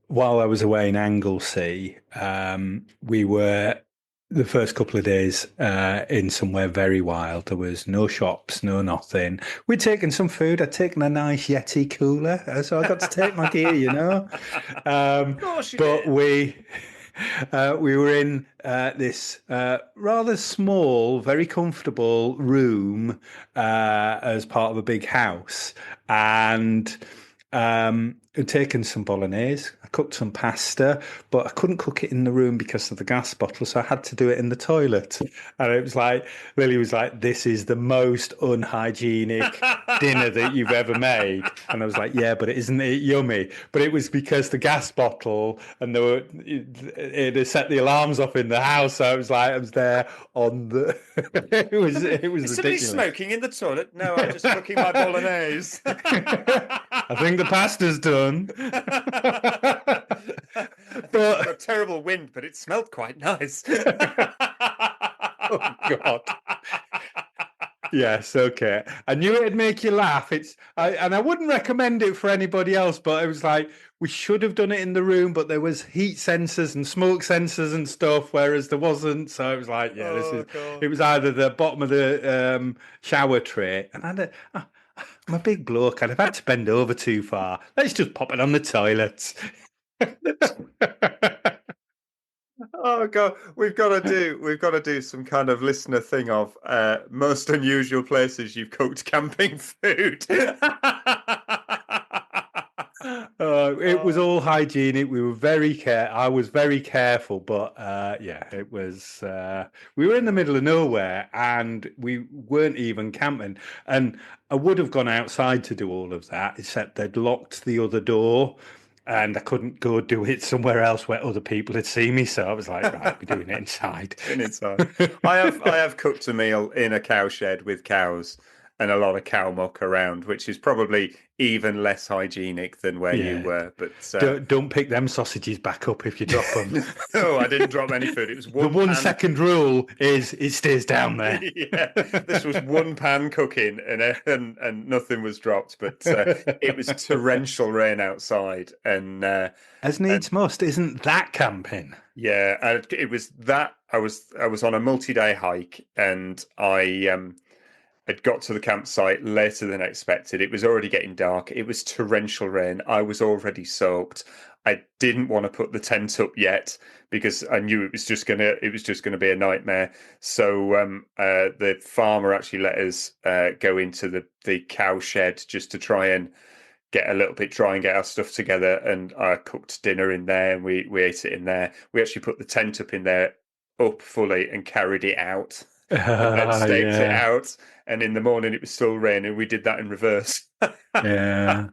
while I was away in Anglesey, we were the first couple of days in somewhere very wild. There was no shops, no nothing. We'd taken some food. I'd taken a nice Yeti cooler, so I got to take my gear, of course you But did. we were in this rather small, very comfortable room as part of a big house, and I'd taken some bolognese. I cooked some pasta, but I couldn't cook it in the room because of the gas bottle, so I had to do it in the toilet. And it was like, Lily was like, "This is the most unhygienic dinner that you've ever made." And I was like, "Yeah, but isn't it yummy?" But it was because the gas bottle and it had set the alarms off in the house. So I was there on the. it was Is somebody ridiculous. smoking in the toilet? No, I'm just cooking my bolognese. I think the pasta's done. But a terrible wind, but it smelled quite nice. Oh God. Yes, okay. I knew it'd make you laugh. And I wouldn't recommend it for anybody else, but it was like we should have done it in the room, but there was heat sensors and smoke sensors and stuff, whereas there wasn't. So it was like, yeah, God. it was either the bottom of the shower tray, and I'm a big bloke, and I've had to bend over too far. Let's just pop it on the toilet. Oh God, we've got to do some kind of listener thing of most unusual places you've cooked camping food. It was all hygienic. We were I was very careful, but yeah, it was. We were in the middle of nowhere, and we weren't even camping. And I would have gone outside to do all of that, except they'd locked the other door, and I couldn't go do it somewhere else where other people had seen me. So I was like, right, we're doing it inside. I have cooked a meal in a cow shed with cows and a lot of cow muck around, which is probably even less hygienic than where you were. But don't pick them sausages back up if you drop them. No, I didn't drop any food. It was the 1 second rule is it stays down there. Yeah, this was one pan cooking, and nothing was dropped. But it was torrential rain outside, and as needs must, isn't that camping? Yeah, it was that. I was on a multi-day hike, and I'd got to the campsite later than expected. It was already getting dark. It was torrential rain. I was already soaked. I didn't want to put the tent up yet because I knew it was just gonna be a nightmare. So the farmer actually let us go into the cow shed just to try and get a little bit dry and get our stuff together. And I cooked dinner in there, and we ate it in there. We actually put the tent up in there up fully and carried it out. And then staked it out, and in the morning it was still raining. We did that in reverse. Yeah.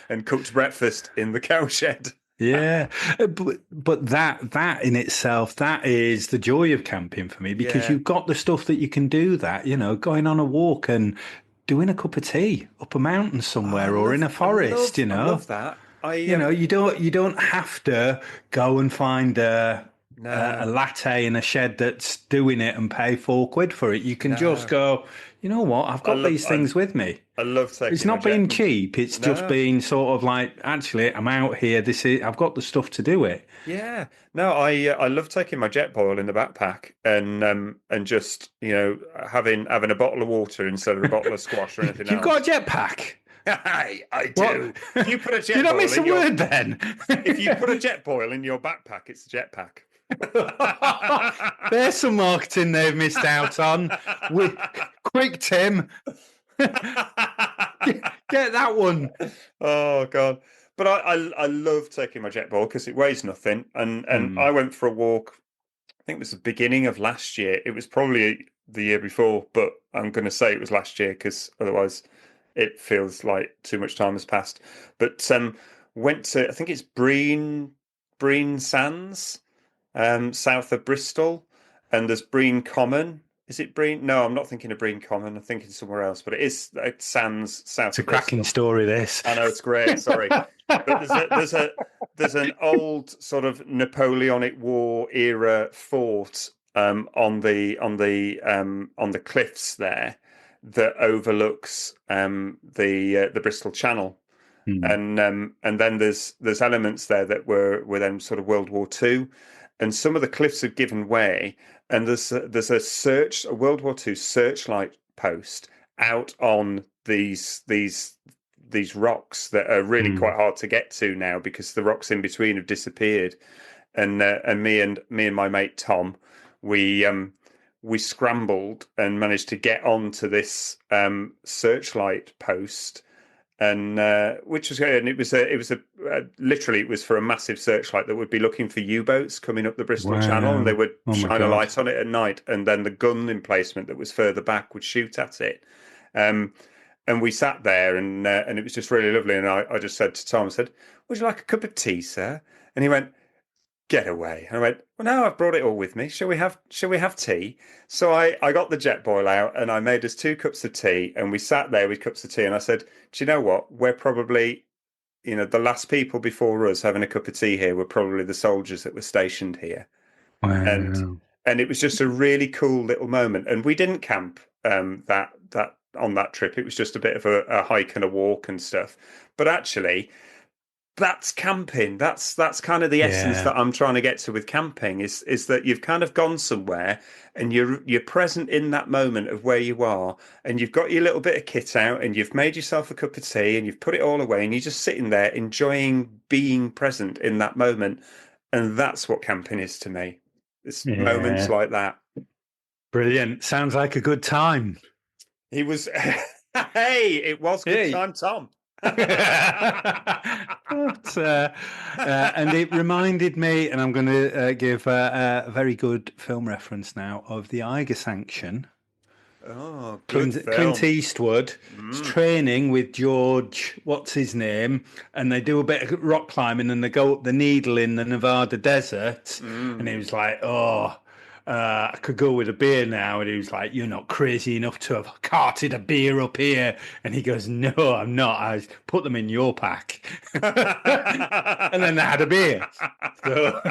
And cooked breakfast in the cow shed. Yeah, but that in itself, that is the joy of camping for me, because you've got the stuff that you can do that, going on a walk and doing a cup of tea up a mountain somewhere or in a forest, I love that. you don't have to go and find a a latte in a shed that's doing it and pay £4 for it. You can just go, you know what? I've got these things with me. I love taking. It's not being cheap. It's just being sort of like, actually, I'm out here. I've got the stuff to do it. Yeah, no, I love taking my jet boil in the backpack and just having a bottle of water instead of a bottle of squash or anything You've else. got a jetpack. I do. If you put a jet Did I boil miss in a word then? If you put a jet boil in your backpack, it's a jetpack. There's some marketing they've missed out on. Quick, Tim. Get that one. Oh God. But I love taking my jet boil because it weighs nothing. And I went for a walk, I think it was the beginning of last year. It was probably the year before, but I'm going to say it was last year because otherwise it feels like too much time has passed. But went to, I think it's Breen Sands, south of Bristol, and there's Breen Common. Is it Breen? No, I'm not thinking of Breen Common. I'm thinking somewhere else, but it's Sands south of Bristol. It's a cracking story, this. I know, it's great. Sorry. But there's an old sort of Napoleonic War era fort on the cliffs there that overlooks the Bristol Channel. And then there's elements there that were then sort of World War II, and some of the cliffs have given way, and there's a World War II searchlight post out on these rocks that are really quite hard to get to now because the rocks in between have disappeared. And me and my mate Tom, we scrambled and managed to get onto this searchlight post. And which was good, and it was literally it was for a massive searchlight that would be looking for U-boats coming up the Bristol Channel, and they would shine a light on it at night, and then the gun emplacement that was further back would shoot at it. And we sat there, and it was just really lovely. And I just said to Tom, I said, "Would you like a cup of tea, sir?" And he went, "Get away." And I went, "Well, no, I've brought it all with me. Shall we have tea?" So I got the jet boil out and I made us 2 cups of tea, and we sat there with cups of tea, and I said, "Do you know what? We're probably, the last people before us having a cup of tea here were probably the soldiers that were stationed here." Wow. And it was just a really cool little moment. And we didn't camp that on that trip. It was just a bit of a hike and a walk and stuff. But actually, that's camping. That's kind of the essence that I'm trying to get to with camping is that you've kind of gone somewhere and you're present in that moment of where you are, and you've got your little bit of kit out and you've made yourself a cup of tea and you've put it all away and you're just sitting there enjoying being present in that moment. And that's what camping is to me. It's moments like that. Brilliant. Sounds like a good time. He was it was good time, Tom. And it reminded me, and I'm going to give a very good film reference now, of The Eiger Sanction. Oh, good film. Clint Eastwood is training with George, what's his name, and they do a bit of rock climbing and they go up the Needle in the Nevada desert. And he was like, I could go with a beer now. And he was like, "You're not crazy enough to have carted a beer up here." And he goes, "No, I'm not. I put them in your pack." And then they had a beer. So...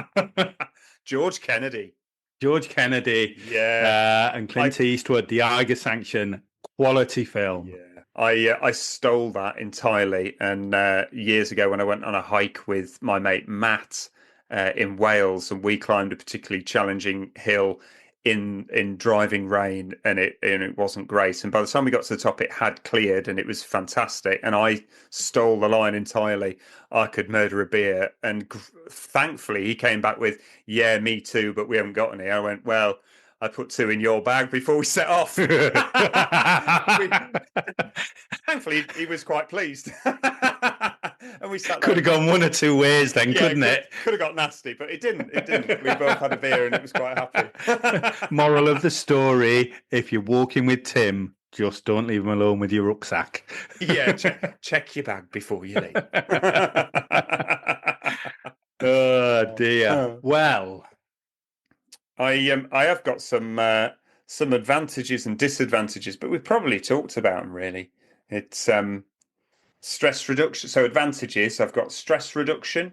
George Kennedy. Yeah. And Clint Eastwood, The Eiger Sanction, quality film. Yeah. I stole that entirely. And years ago when I went on a hike with my mate Matt, in Wales, and we climbed a particularly challenging hill in driving rain, and it wasn't great. And by the time we got to the top, it had cleared, and it was fantastic. And I stole the line entirely. I could murder a beer, and thankfully he came back with, "Yeah, me too, but we haven't got any." I went, "Well, I put 2 in your bag before we set off." Thankfully, he was quite pleased. And we sat there. Could have gone one or two ways then, couldn't it? Could have got nasty, but it didn't. We both had a beer and it was quite happy. Moral of the story, if you're walking with Tim, just don't leave him alone with your rucksack. Yeah, check your bag before you leave. Oh, dear. Well... I have got some advantages and disadvantages, but we've probably talked about them really. It's stress reduction. So advantages, I've got stress reduction,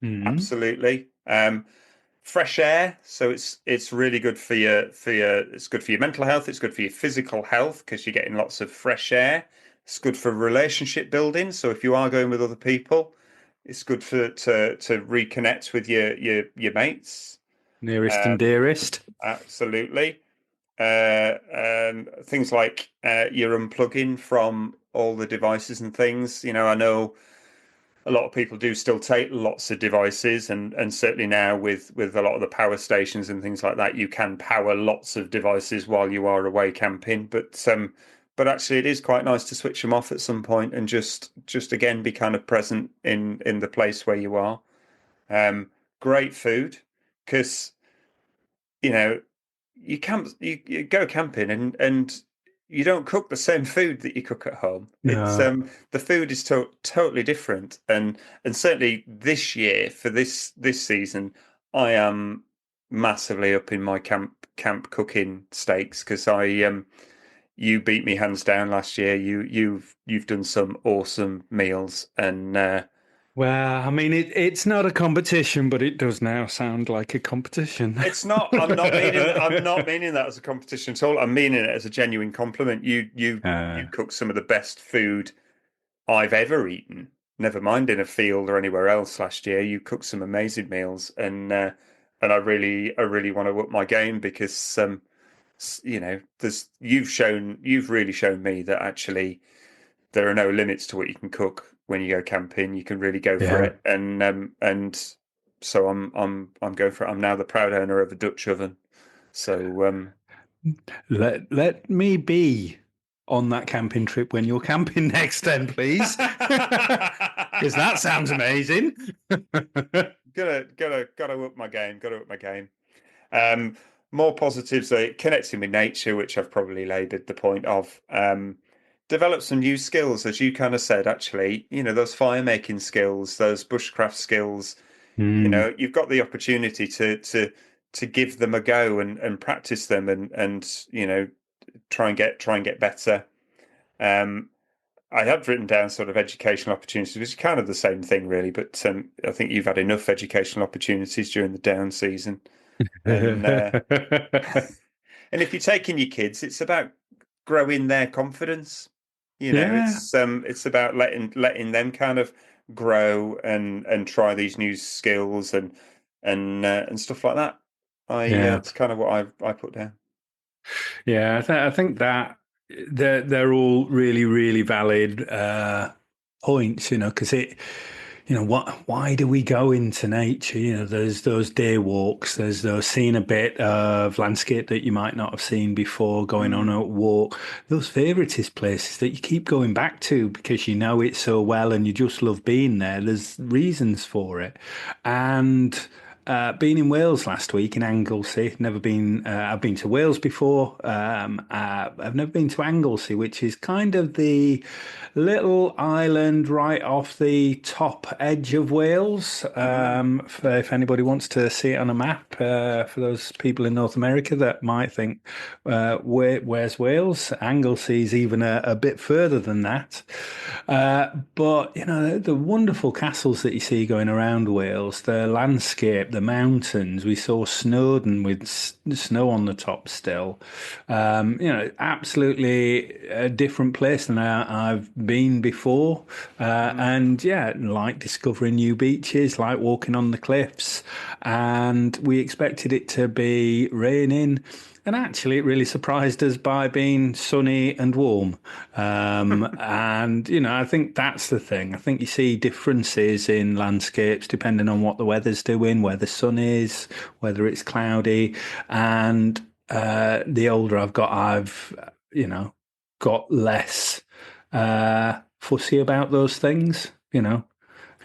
absolutely. fresh air. So it's really good for it's good for your mental health. It's good for your physical health because you're getting lots of fresh air. It's good for relationship building. So if you are going with other people, it's good to reconnect with your mates. Nearest and Um, dearest. absolutely. Things like you're unplugging from all the devices and things. I know a lot of people do still take lots of devices, and certainly now with a lot of the power stations and things like that, you can power lots of devices while you are away camping. But actually, it is quite nice to switch them off at some point and just again be kind of present in the place where you are. Great food because you know you go camping and you don't cook the same food that you cook at home. It's No. the food is totally different, and certainly this year for this season, I am massively up in my camp cooking stakes because I you beat me hands down last year. You've done some awesome meals, and Well, I mean, it's not a competition, but it does now sound like a competition. it's not. I'm not meaning that as a competition at all. I'm meaning it as a genuine compliment. You Uh, cook some of the best food I've ever eaten. Never mind in a field or anywhere else. Last year, you cooked some amazing meals, and I really want to up my game because you've really shown me that actually there are no limits to what you can cook when you go camping. You can really go for yeah. it, and so I'm going for it. I'm now the proud owner of a Dutch oven. So Let me be on that camping trip when you're camping next, then, please, because that sounds amazing. gotta up my game. Gotta up my game. Um, More positives are connecting with nature, which I've probably laboured the point of. Develop some new skills, as you kind of said, actually, those fire making skills, those bushcraft skills, Mm, you've got the opportunity to give them a go and practice them and try and get better. Um, I had written down sort of educational opportunities, which is kind of the same thing, really. But I think you've had enough educational opportunities during the down season, and and if you're taking your kids, it's about growing their confidence. yeah, It's about letting them kind of grow and try these new skills and stuff like that. yeah. It's kind of what I put down. Yeah, I think that they're all really, really valid points, because why do we go into nature? There's those day walks, there's those seeing a bit of landscape that you might not have seen before, going on Mm, a walk, those favoritist places that you keep going back to because you know it so well and you just love being there. There's reasons for it. And being in Wales last week in Anglesey, never been. I've been to Wales before. I've never been to Anglesey, which is kind of the little island right off the top edge of Wales. mm. If anybody wants to see it on a map, for those people in North America that might think, where's Wales? Anglesey is even a bit further than that. But the wonderful castles that you see going around Wales, the landscape, the mountains. We saw Snowdon with snow on the top still. Absolutely a different place than I've been before. Mm. And yeah, like discovering new beaches, like walking on the cliffs. And we expected it to be raining. And actually, it really surprised us by being sunny and warm. And, I think that's the thing. I think you see differences in landscapes depending on what the weather's doing, where the sun is, whether it's cloudy. And the older I've got, got less fussy about those things.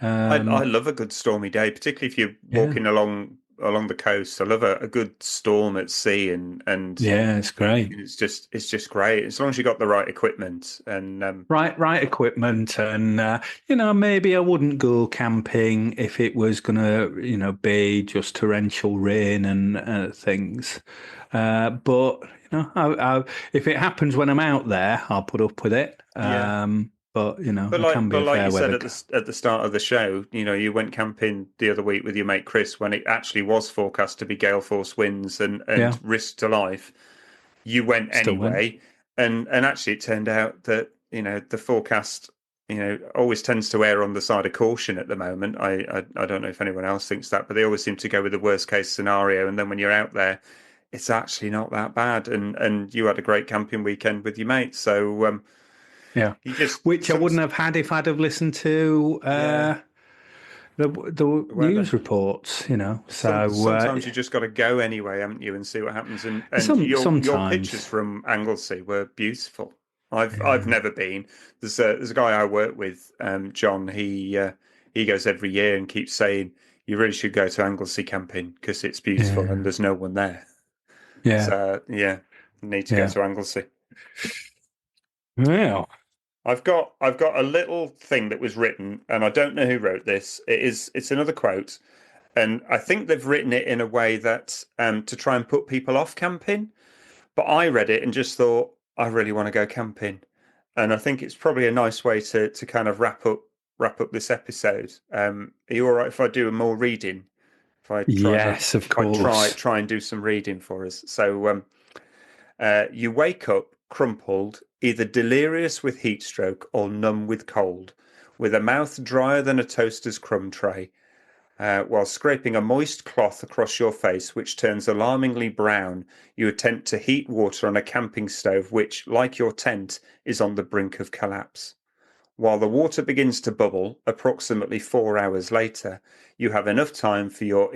I Um, love a good stormy day, particularly if you're yeah, walking along the coast. I love a good storm at sea, and yeah, it's great. it's just great as long as you got the right equipment. And Right equipment, and maybe I wouldn't go camping if it was gonna, be just torrential rain and things. But if it happens when I'm out there, I'll put up with it. yeah, but But it can be a like fair you said weather. at the start of the show, you went camping the other week with your mate Chris when it actually was forecast to be gale force winds Yeah, and risk to life. You went still went. anyway, and actually it turned out that the forecast always tends to err on the side of caution at the moment. I don't know if anyone else thinks that, but they always seem to go with the worst case scenario, and then when you're out there, it's actually not that bad. And you had a great camping weekend with your mates, so Yeah, you just which I wouldn't have had if I'd have listened to yeah, the the weather. news reports. So Sometimes you just got to go anyway, haven't you, and see what happens. And your pictures sometimes, from Anglesey were beautiful. I've yeah, never been. There's a guy I work with, John. He goes every year and keeps saying you really should go to Anglesey camping because it's beautiful and yeah, there's no one there. yeah, So yeah, need to go yeah. to Anglesey. Well, I've got a little thing that was written, and I don't know who wrote this. It's another quote. And I think they've written it in a way that to try and put people off camping. But I read it and just thought, I really want to go camping. And I think it's probably a nice way to kind of wrap up this episode. Are you all right if I do more reading? yes, of If I course. try and do some reading for us. So you wake up crumpled, either delirious with heat stroke or numb with cold, with a mouth drier than a toaster's crumb tray while scraping a moist cloth across your face, which turns alarmingly brown. You attempt to heat water on a camping stove, which, like your tent, is on the brink of collapse. While the water begins to bubble, approximately 4 hours later, you have enough time for the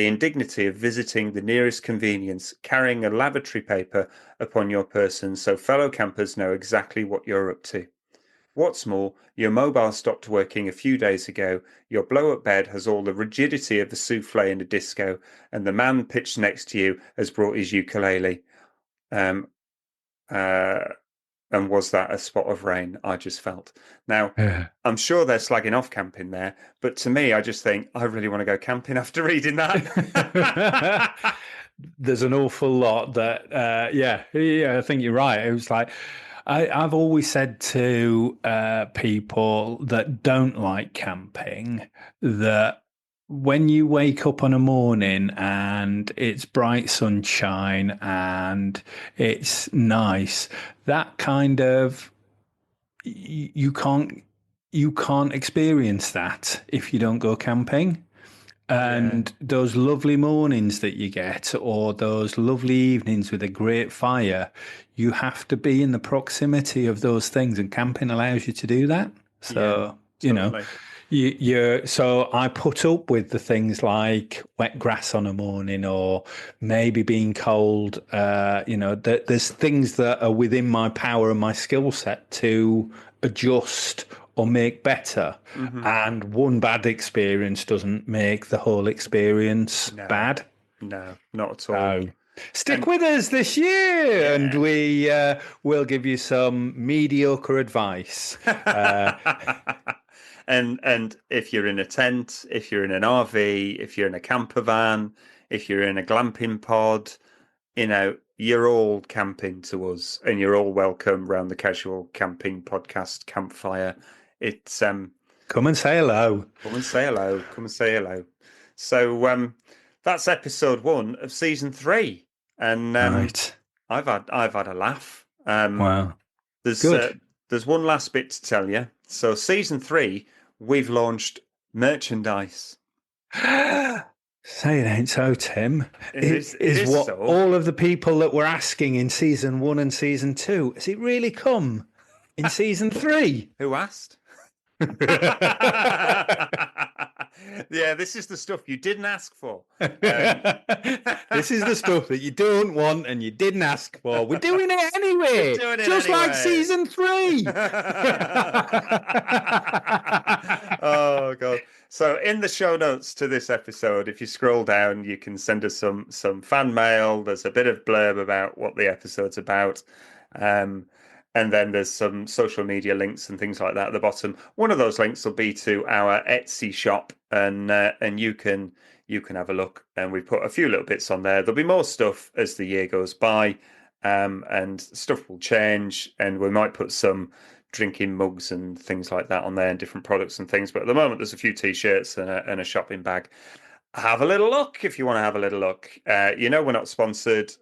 indignity of visiting the nearest convenience, carrying a lavatory paper upon your person so fellow campers know exactly what you're up to. What's more, your mobile stopped working a few days ago, your blow-up bed has all the rigidity of a souffle in a disco, and the man pitched next to you has brought his ukulele. Um, uh, and was that a spot of rain I just felt? Now, Yeah. I'm sure they're slagging off camping there, but to me, I just think I really want to go camping after reading that. There's an awful lot that, yeah, I think you're right. It was like, I've always said to people that don't like camping that when you wake up on a morning and it's bright sunshine and it's nice, that kind of you can't experience that if you don't go camping. Yeah, And those lovely mornings that you get, or those lovely evenings with a great fire, you have to be in the proximity of those things, and camping allows you to do that. yeah, So, totally. so I put up with the things like wet grass on a morning, or maybe being cold. There's things that are within my power and my skill set to adjust or make better. Hmm. And one bad experience doesn't make the whole experience No, bad. no, not at all. So stick And with us this year, and yeah. we will give you some mediocre advice. And if you're in a tent, if you're in an RV, if you're in a camper van, if you're in a glamping pod, you're all camping to us, and you're all welcome round the Casual Camping Podcast campfire. It's Come and say hello. come and say hello, come and say hello. So that's episode 1 of season 3, and Right. I've had a laugh. Wow. There's Good. there's one last bit to tell you. So season 3, we've launched merchandise. Say it ain't so, Tim. It It is is what so. all of the people that were asking in season 1 and season 2. Has it really come in season 3? Who asked? Yeah, this is the stuff you didn't ask for. This is the stuff that you don't want and you didn't ask for. We're doing it We're anyway, doing it just like anyway. season 3. Oh God. So in the show notes to this episode, if you scroll down, you can send us some fan mail. There's a bit of blurb about what the episode's about. Um, and then there's some social media links and things like that at the bottom. One of those links will be to our Etsy shop, and you can have a look. And we've put a few little bits on there. There'll be more stuff as the year goes by. and stuff will change, and we might put some drinking mugs and things like that on there, and different products and things. But at the moment, there's a few t-shirts and a shopping bag. Have a little look if you want to have a little look. We're not sponsored.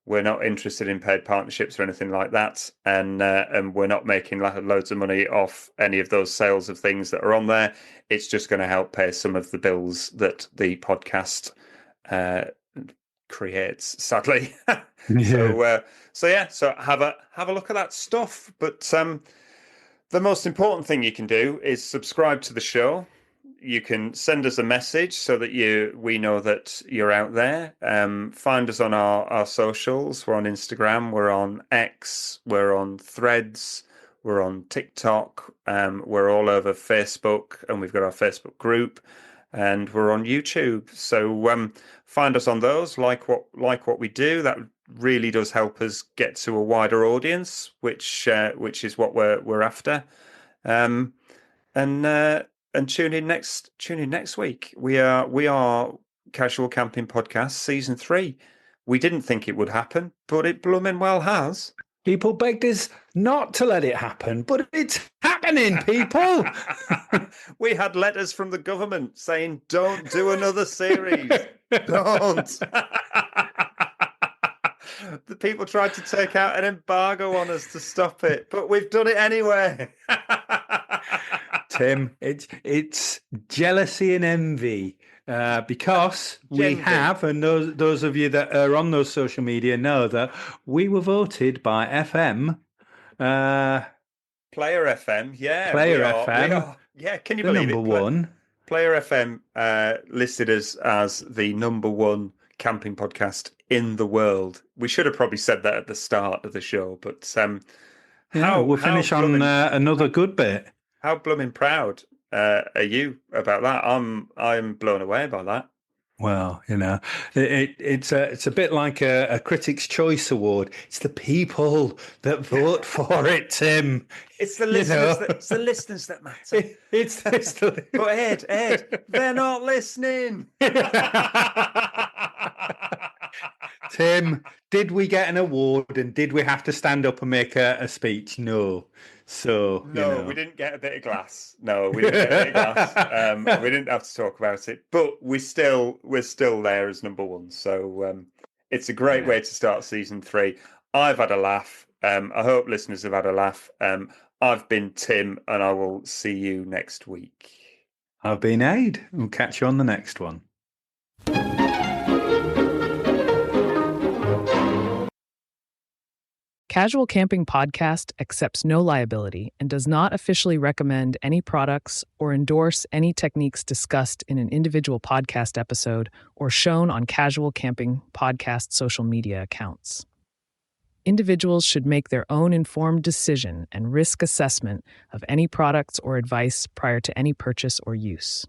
We're not interested in paid partnerships or anything like that, and we're not making loads of money off any of those sales of things that are on there. It's just going to help pay some of the bills that the podcast creates, sadly. Yeah. So have a look at that stuff. But the most important thing you can do is subscribe to the show. You can send us a message so that we know that you're out there. Find us on our socials. We're on Instagram. We're on X. We're on Threads. We're on TikTok. We're all over Facebook, and we've got our Facebook group, and we're on YouTube. So find us on those. Like what we do. That really does help us get to a wider audience, which is what we're after. And tune in next week. We are Casual Camping Podcast Season 3. We didn't think it would happen, but it blooming well has. People begged us not to let it happen, but it's happening, people. We had letters from the government saying, don't do another series. Don't. The people tried to take out an embargo on us to stop it, but we've done it anyway. Tim, it's jealousy and envy because we have, and those of you that are on those social media know that we were voted by FM. Player FM, yeah. Player FM. We are. Yeah, can you believe number it? one. Player FM listed us as the number one camping podcast in the world. We should have probably said that at the start of the show, but we'll finish on another good bit. How blooming proud are you about that? I'm blown away by that. Well, it's a bit like a Critics' Choice Award. It's the people that vote for it, Tim. It's the listeners. It's the listeners that matter. It's the... But Ed, they're not listening. Tim, did we get an award and did we have to stand up and make a speech? No. So no, we didn't get a bit of glass. No, we didn't get a bit of glass. We didn't have to talk about it, but we're still there as number one. So it's a great way to start season 3. I've had a laugh. I hope listeners have had a laugh. I've been Tim, and I will see you next week. I've been Ade. We'll catch you on the next one. Casual Camping Podcast accepts no liability and does not officially recommend any products or endorse any techniques discussed in an individual podcast episode or shown on Casual Camping Podcast social media accounts. Individuals should make their own informed decision and risk assessment of any products or advice prior to any purchase or use.